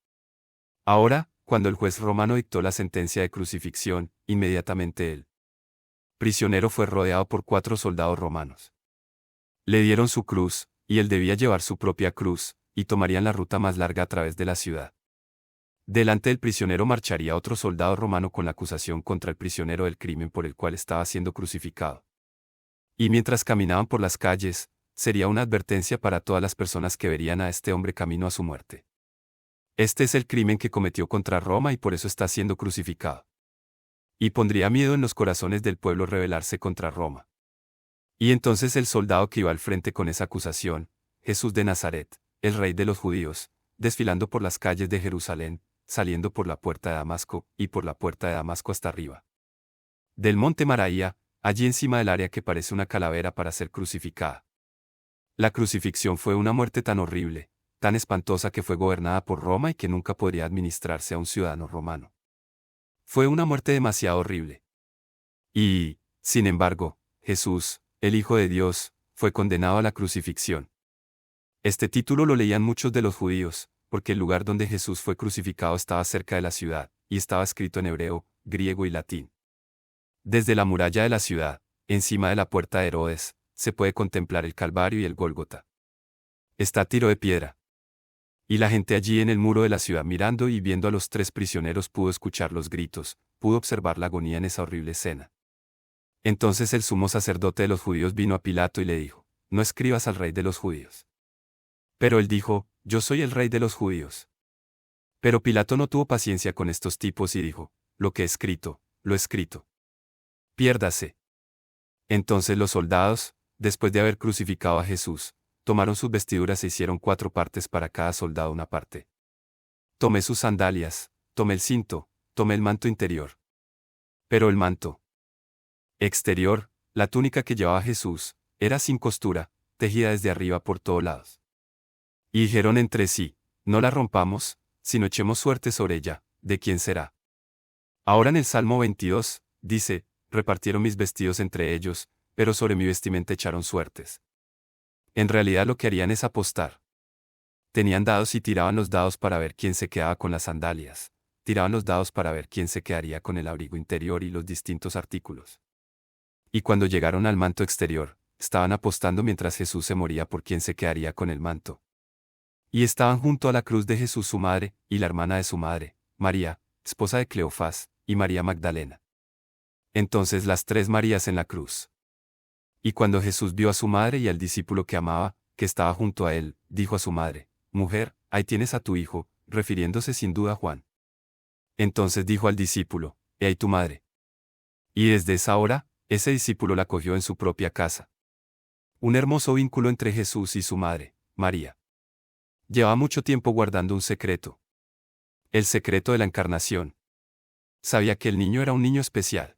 Ahora, cuando el juez romano dictó la sentencia de crucifixión, inmediatamente el prisionero fue rodeado por 4 soldados romanos. Le dieron su cruz, y él debía llevar su propia cruz, y tomarían la ruta más larga a través de la ciudad. Delante del prisionero marcharía otro soldado romano con la acusación contra el prisionero del crimen por el cual estaba siendo crucificado. Y mientras caminaban por las calles, sería una advertencia para todas las personas que verían a este hombre camino a su muerte. Este es el crimen que cometió contra Roma y por eso está siendo crucificado. Y pondría miedo en los corazones del pueblo rebelarse contra Roma. Y entonces el soldado que iba al frente con esa acusación, Jesús de Nazaret, el Rey de los Judíos, desfilando por las calles de Jerusalén, saliendo por la puerta de Damasco, y por la puerta de Damasco hasta arriba. Del monte Maraía, allí encima del área que parece una calavera para ser crucificada. La crucifixión fue una muerte tan horrible, tan espantosa que fue gobernada por Roma y que nunca podría administrarse a un ciudadano romano. Fue una muerte demasiado horrible. Y, sin embargo, Jesús, el Hijo de Dios, fue condenado a la crucifixión. Este título lo leían muchos de los judíos, porque el lugar donde Jesús fue crucificado estaba cerca de la ciudad, y estaba escrito en hebreo, griego y latín. Desde la muralla de la ciudad, encima de la puerta de Herodes, se puede contemplar el Calvario y el Gólgota. Está a tiro de piedra. Y la gente allí en el muro de la ciudad mirando y viendo a los 3 prisioneros pudo escuchar los gritos, pudo observar la agonía en esa horrible escena. Entonces el sumo sacerdote de los judíos vino a Pilato y le dijo, no escribas al rey de los judíos. Pero él dijo, yo soy el rey de los judíos. Pero Pilato no tuvo paciencia con estos tipos y dijo, lo que he escrito, lo he escrito. Piérdase. Entonces los soldados, después de haber crucificado a Jesús, tomaron sus vestiduras e hicieron 4 partes para cada soldado una parte. Tomé sus sandalias, tomé el cinto, tomé el manto interior. Pero el manto exterior, la túnica que llevaba Jesús, era sin costura, tejida desde arriba por todos lados. Y dijeron entre sí, no la rompamos, sino echemos suerte sobre ella, ¿de quién será? Ahora en el Salmo 22, dice, repartieron mis vestidos entre ellos, pero sobre mi vestimenta echaron suertes. En realidad lo que harían es apostar. Tenían dados y tiraban los dados para ver quién se quedaba con las sandalias, tiraban los dados para ver quién se quedaría con el abrigo interior y los distintos artículos. Y cuando llegaron al manto exterior, estaban apostando mientras Jesús se moría por quién se quedaría con el manto. Y estaban junto a la cruz de Jesús su madre, y la hermana de su madre, María, esposa de Cleofás, y María Magdalena. Entonces las 3 Marías en la cruz. Y cuando Jesús vio a su madre y al discípulo que amaba, que estaba junto a él, dijo a su madre, mujer, ahí tienes a tu hijo, refiriéndose sin duda a Juan. Entonces dijo al discípulo, he ahí tu madre. Y desde esa hora, ese discípulo la cogió en su propia casa. Un hermoso vínculo entre Jesús y su madre, María. Llevaba mucho tiempo guardando un secreto. El secreto de la encarnación. Sabía que el niño era un niño especial.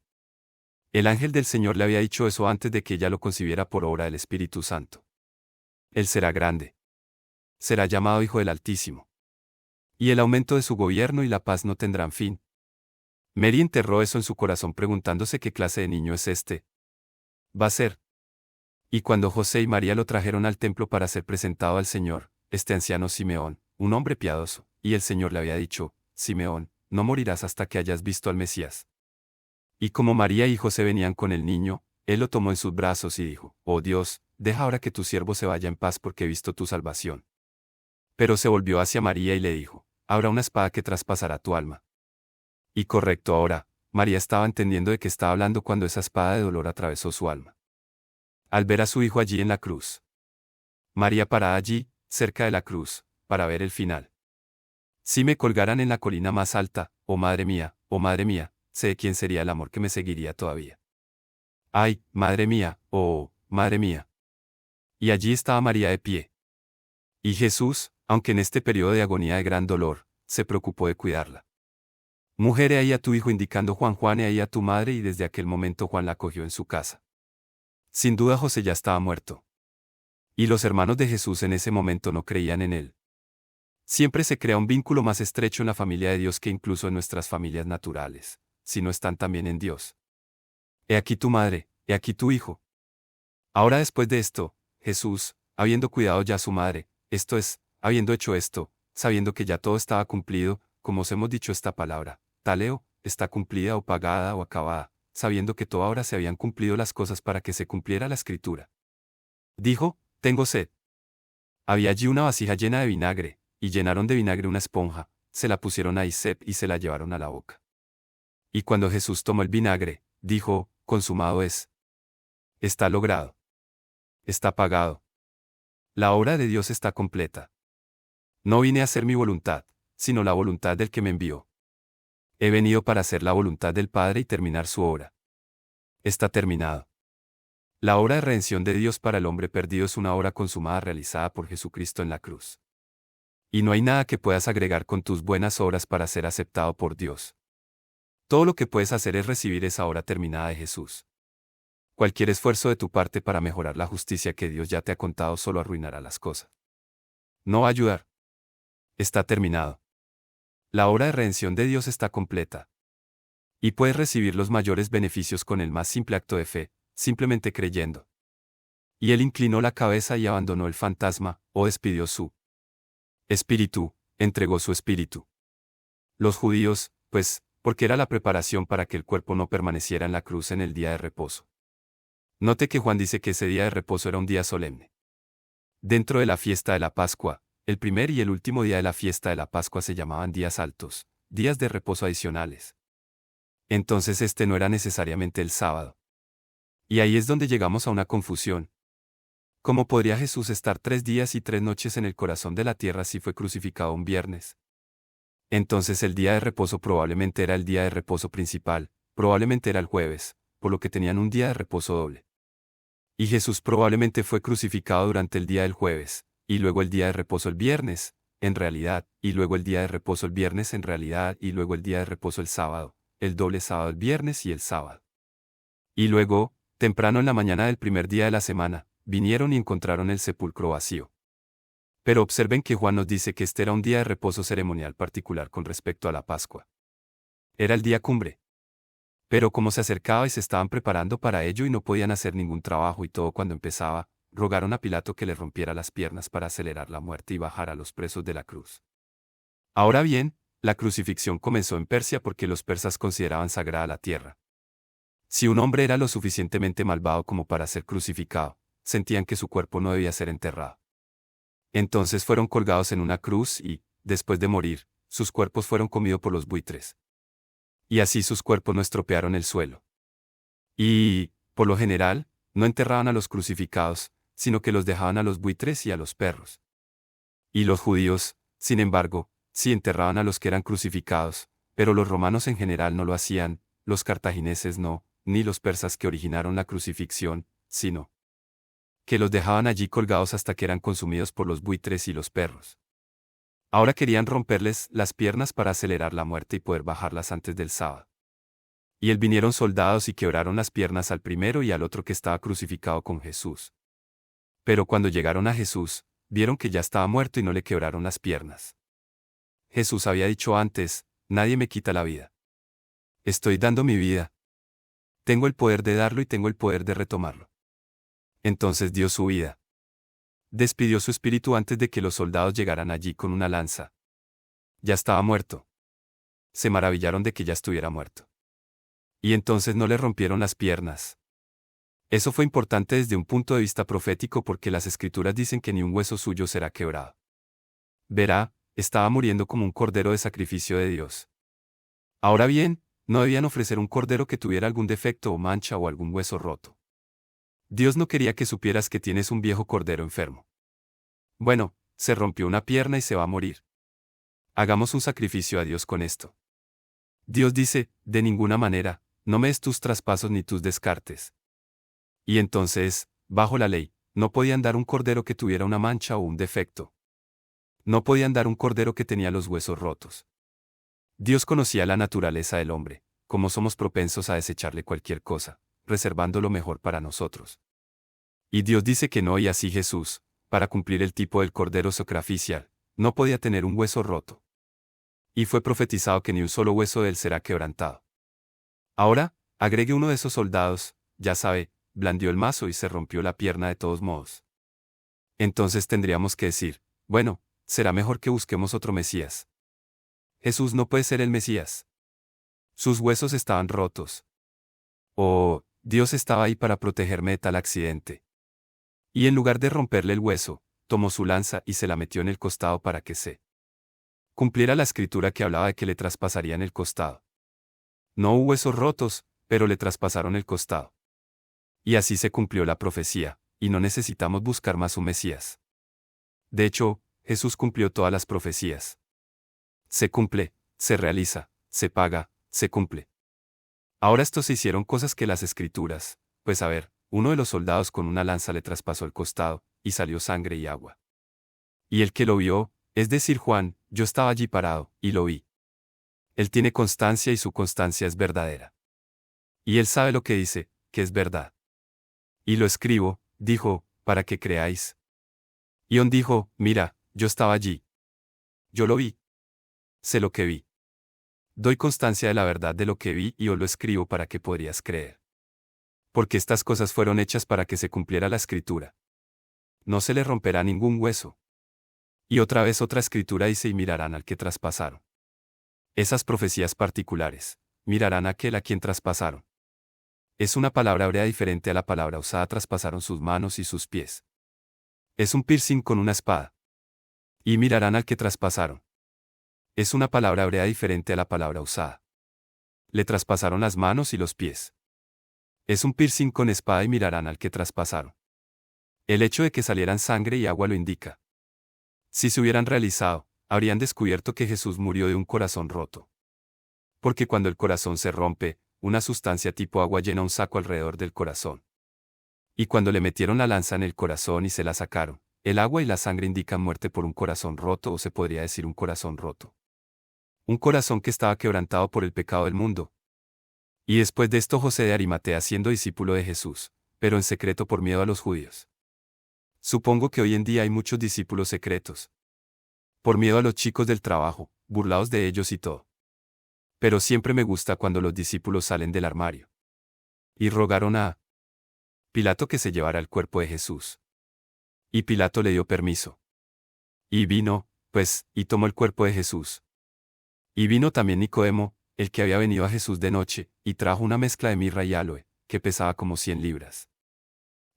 El ángel del Señor le había dicho eso antes de que ella lo concibiera por obra del Espíritu Santo. Él será grande. Será llamado Hijo del Altísimo. Y el aumento de su gobierno y la paz no tendrán fin. Mary enterró eso en su corazón preguntándose qué clase de niño es este. Va a ser. Y cuando José y María lo trajeron al templo para ser presentado al Señor, este anciano Simeón, un hombre piadoso, y el Señor le había dicho, Simeón, no morirás hasta que hayas visto al Mesías. Y como María y José venían con el niño, él lo tomó en sus brazos y dijo, oh Dios, deja ahora que tu siervo se vaya en paz porque he visto tu salvación. Pero se volvió hacia María y le dijo, habrá una espada que traspasará tu alma. Y correcto ahora, María estaba entendiendo de qué estaba hablando cuando esa espada de dolor atravesó su alma. Al ver a su hijo allí en la cruz. María parada allí, cerca de la cruz, para ver el final. Si me colgaran en la colina más alta, oh madre mía, sé de quién sería el amor que me seguiría todavía. Ay, madre mía, oh, madre mía. Y allí estaba María de pie. Y Jesús, aunque en este periodo de agonía de gran dolor, se preocupó de cuidarla. Mujer, he ahí a tu hijo, indicando Juan, he ahí a tu madre, y desde aquel momento Juan la acogió en su casa. Sin duda José ya estaba muerto. Y los hermanos de Jesús en ese momento no creían en él. Siempre se crea un vínculo más estrecho en la familia de Dios que incluso en nuestras familias naturales, si no están también en Dios. He aquí tu madre, he aquí tu hijo. Ahora después de esto, Jesús, habiendo cuidado ya a su madre, esto es, habiendo hecho esto, sabiendo que ya todo estaba cumplido, como os hemos dicho esta palabra, taleo, está cumplida o pagada o acabada, sabiendo que toda hora se habían cumplido las cosas para que se cumpliera la escritura. Dijo, tengo sed. Había allí una vasija llena de vinagre, y llenaron de vinagre una esponja, se la pusieron a Isep y se la llevaron a la boca. Y cuando Jesús tomó el vinagre, dijo, consumado es. Está logrado. Está pagado. La obra de Dios está completa. No vine a hacer mi voluntad, sino la voluntad del que me envió. He venido para hacer la voluntad del Padre y terminar su obra. Está terminado. La obra de redención de Dios para el hombre perdido es una obra consumada realizada por Jesucristo en la cruz. Y no hay nada que puedas agregar con tus buenas obras para ser aceptado por Dios. Todo lo que puedes hacer es recibir esa obra terminada de Jesús. Cualquier esfuerzo de tu parte para mejorar la justicia que Dios ya te ha contado solo arruinará las cosas. No va a ayudar. Está terminado. La obra de redención de Dios está completa. Y puedes recibir los mayores beneficios con el más simple acto de fe, simplemente creyendo. Y él inclinó la cabeza y abandonó el fantasma, o despidió su espíritu, entregó su espíritu. Los judíos, pues, porque era la preparación para que el cuerpo no permaneciera en la cruz en el día de reposo. Note que Juan dice que ese día de reposo era un día solemne. Dentro de la fiesta de la Pascua, el primer y el último día de la fiesta de la Pascua se llamaban días altos, días de reposo adicionales. Entonces este no era necesariamente el sábado. Y ahí es donde llegamos a una confusión. ¿Cómo podría Jesús estar 3 días y 3 noches en el corazón de la tierra si fue crucificado un viernes? Entonces el día de reposo probablemente era el día de reposo principal, probablemente era el jueves, por lo que tenían un día de reposo doble. Y Jesús probablemente fue crucificado durante el día del jueves, y luego el día de reposo el viernes, en realidad, y luego el día de reposo el viernes en realidad, y luego el día de reposo el sábado, el doble sábado el viernes y el sábado. Y luego, temprano en la mañana del primer día de la semana, vinieron y encontraron el sepulcro vacío. Pero observen que Juan nos dice que este era un día de reposo ceremonial particular con respecto a la Pascua. Era el día cumbre. Pero como se acercaba y se estaban preparando para ello y no podían hacer ningún trabajo y todo cuando empezaba, rogaron a Pilato que le rompiera las piernas para acelerar la muerte y bajar a los presos de la cruz. Ahora bien, la crucifixión comenzó en Persia porque los persas consideraban sagrada la tierra. Si un hombre era lo suficientemente malvado como para ser crucificado, sentían que su cuerpo no debía ser enterrado. Entonces fueron colgados en una cruz y, después de morir, sus cuerpos fueron comidos por los buitres. Y así sus cuerpos no estropearon el suelo. Y, por lo general, no enterraban a los crucificados, sino que los dejaban a los buitres y a los perros. Y los judíos, sin embargo, sí enterraban a los que eran crucificados, pero los romanos en general no lo hacían, los cartagineses no, ni los persas que originaron la crucifixión, sino que los dejaban allí colgados hasta que eran consumidos por los buitres y los perros. Ahora querían romperles las piernas para acelerar la muerte y poder bajarlas antes del sábado. Y vinieron soldados y quebraron las piernas al primero y al otro que estaba crucificado con Jesús. Pero cuando llegaron a Jesús, vieron que ya estaba muerto y no le quebraron las piernas. Jesús había dicho antes, nadie me quita la vida. Estoy dando mi vida. Tengo el poder de darlo y tengo el poder de retomarlo. Entonces dio su vida. Despidió su espíritu antes de que los soldados llegaran allí con una lanza. Ya estaba muerto. Se maravillaron de que ya estuviera muerto. Y entonces no le rompieron las piernas. Eso fue importante desde un punto de vista profético porque las escrituras dicen que ni un hueso suyo será quebrado. Verá, estaba muriendo como un cordero de sacrificio de Dios. Ahora bien, no debían ofrecer un cordero que tuviera algún defecto o mancha o algún hueso roto. Dios no quería que supieras que tienes un viejo cordero enfermo. Bueno, se rompió una pierna y se va a morir. Hagamos un sacrificio a Dios con esto. Dios dice, de ninguna manera, no me des tus traspasos ni tus descartes. Y entonces, bajo la ley, no podían dar un cordero que tuviera una mancha o un defecto. No podían dar un cordero que tenía los huesos rotos. Dios conocía la naturaleza del hombre, como somos propensos a desecharle cualquier cosa, reservando lo mejor para nosotros. Y Dios dice que no, y así Jesús, para cumplir el tipo del cordero sacrificial, no podía tener un hueso roto. Y fue profetizado que ni un solo hueso de él será quebrantado. Ahora, agregue uno de esos soldados, ya sabe, blandió el mazo y se rompió la pierna de todos modos. Entonces tendríamos que decir, bueno, será mejor que busquemos otro Mesías. Jesús no puede ser el Mesías. Sus huesos estaban rotos. Oh, Dios estaba ahí para protegerme de tal accidente. Y en lugar de romperle el hueso, tomó su lanza y se la metió en el costado para que se cumpliera la escritura que hablaba de que le traspasarían el costado. No hubo huesos rotos, pero le traspasaron el costado. Y así se cumplió la profecía, y no necesitamos buscar más un Mesías. De hecho, Jesús cumplió todas las profecías. Se cumple, se realiza, se paga, se cumple. Ahora estos se hicieron cosas que las escrituras, pues a ver, uno de los soldados con una lanza le traspasó el costado, y salió sangre y agua. Y el que lo vio, es decir Juan, yo estaba allí parado, y lo vi. Él tiene constancia y su constancia es verdadera. Y él sabe lo que dice, que es verdad. Y lo escribo, dijo, para que creáis. Y on dijo, mira, yo estaba allí. Yo lo vi. Sé lo que vi. Doy constancia de la verdad de lo que vi y os lo escribo para que podrías creer. Porque estas cosas fueron hechas para que se cumpliera la escritura. No se le romperá ningún hueso. Y otra vez otra escritura dice y mirarán al que traspasaron. Esas profecías particulares, mirarán a aquel a quien traspasaron. Es una palabra hebrea diferente a la palabra usada traspasaron sus manos y sus pies. Es un piercing con una espada. Y mirarán al que traspasaron. Es una palabra hebrea diferente a la palabra usada. Le traspasaron las manos y los pies. Es un piercing con espada y mirarán al que traspasaron. El hecho de que salieran sangre y agua lo indica. Si se hubieran realizado, habrían descubierto que Jesús murió de un corazón roto. Porque cuando el corazón se rompe, una sustancia tipo agua llena un saco alrededor del corazón. Y cuando le metieron la lanza en el corazón y se la sacaron, el agua y la sangre indican muerte por un corazón roto, o se podría decir un corazón roto. Un corazón que estaba quebrantado por el pecado del mundo. Y después de esto José de Arimatea, siendo discípulo de Jesús, pero en secreto por miedo a los judíos. Supongo que hoy en día hay muchos discípulos secretos. Por miedo a los chicos del trabajo, burlados de ellos y todo. Pero siempre me gusta cuando los discípulos salen del armario. Y rogaron a Pilato que se llevara el cuerpo de Jesús. Y Pilato le dio permiso. Y vino, pues, y tomó el cuerpo de Jesús. Y vino también Nicodemo, el que había venido a Jesús de noche, y trajo una mezcla de mirra y aloe, que pesaba como 100 libras.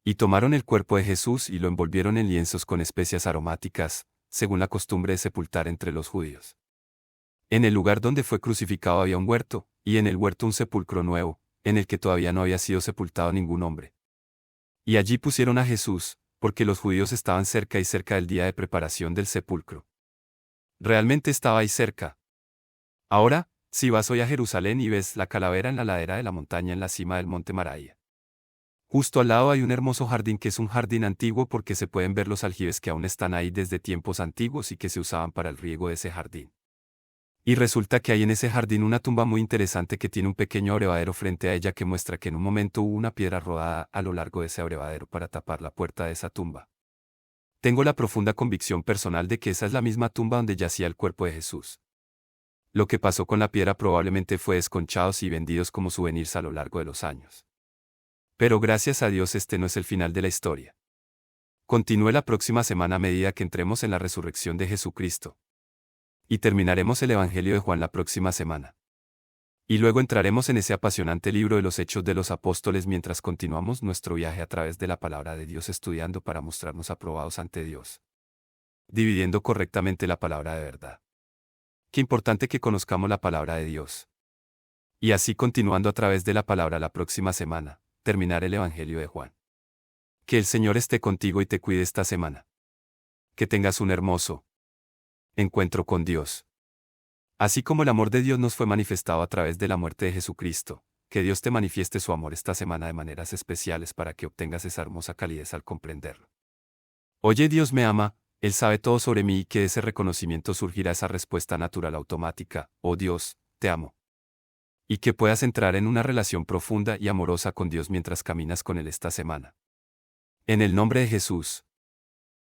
Y tomaron el cuerpo de Jesús y lo envolvieron en lienzos con especias aromáticas, según la costumbre de sepultar entre los judíos. En el lugar donde fue crucificado había un huerto, y en el huerto un sepulcro nuevo, en el que todavía no había sido sepultado ningún hombre. Y allí pusieron a Jesús, porque los judíos estaban cerca y cerca del día de preparación del sepulcro. Realmente estaba ahí cerca. Ahora, si vas hoy a Jerusalén y ves la calavera en la ladera de la montaña en la cima del monte Maraía. Justo al lado hay un hermoso jardín que es un jardín antiguo porque se pueden ver los aljibes que aún están ahí desde tiempos antiguos y que se usaban para el riego de ese jardín. Y resulta que hay en ese jardín una tumba muy interesante que tiene un pequeño abrevadero frente a ella que muestra que en un momento hubo una piedra rodada a lo largo de ese abrevadero para tapar la puerta de esa tumba. Tengo la profunda convicción personal de que esa es la misma tumba donde yacía el cuerpo de Jesús. Lo que pasó con la piedra probablemente fue desconchados y vendidos como souvenirs a lo largo de los años. Pero gracias a Dios este no es el final de la historia. Continúe la próxima semana a medida que entremos en la resurrección de Jesucristo. Y terminaremos el Evangelio de Juan la próxima semana. Y luego entraremos en ese apasionante libro de los Hechos de los Apóstoles mientras continuamos nuestro viaje a través de la palabra de Dios estudiando para mostrarnos aprobados ante Dios. Dividiendo correctamente la palabra de verdad. Qué importante que conozcamos la palabra de Dios. Y así continuando a través de la palabra la próxima semana, terminar el Evangelio de Juan. Que el Señor esté contigo y te cuide esta semana. Que tengas un hermoso encuentro con Dios. Así como el amor de Dios nos fue manifestado a través de la muerte de Jesucristo, que Dios te manifieste su amor esta semana de maneras especiales para que obtengas esa hermosa calidez al comprenderlo. Oye, Dios me ama, Él sabe todo sobre mí y que de ese reconocimiento surgirá esa respuesta natural automática, oh Dios, te amo. Y que puedas entrar en una relación profunda y amorosa con Dios mientras caminas con Él esta semana. En el nombre de Jesús.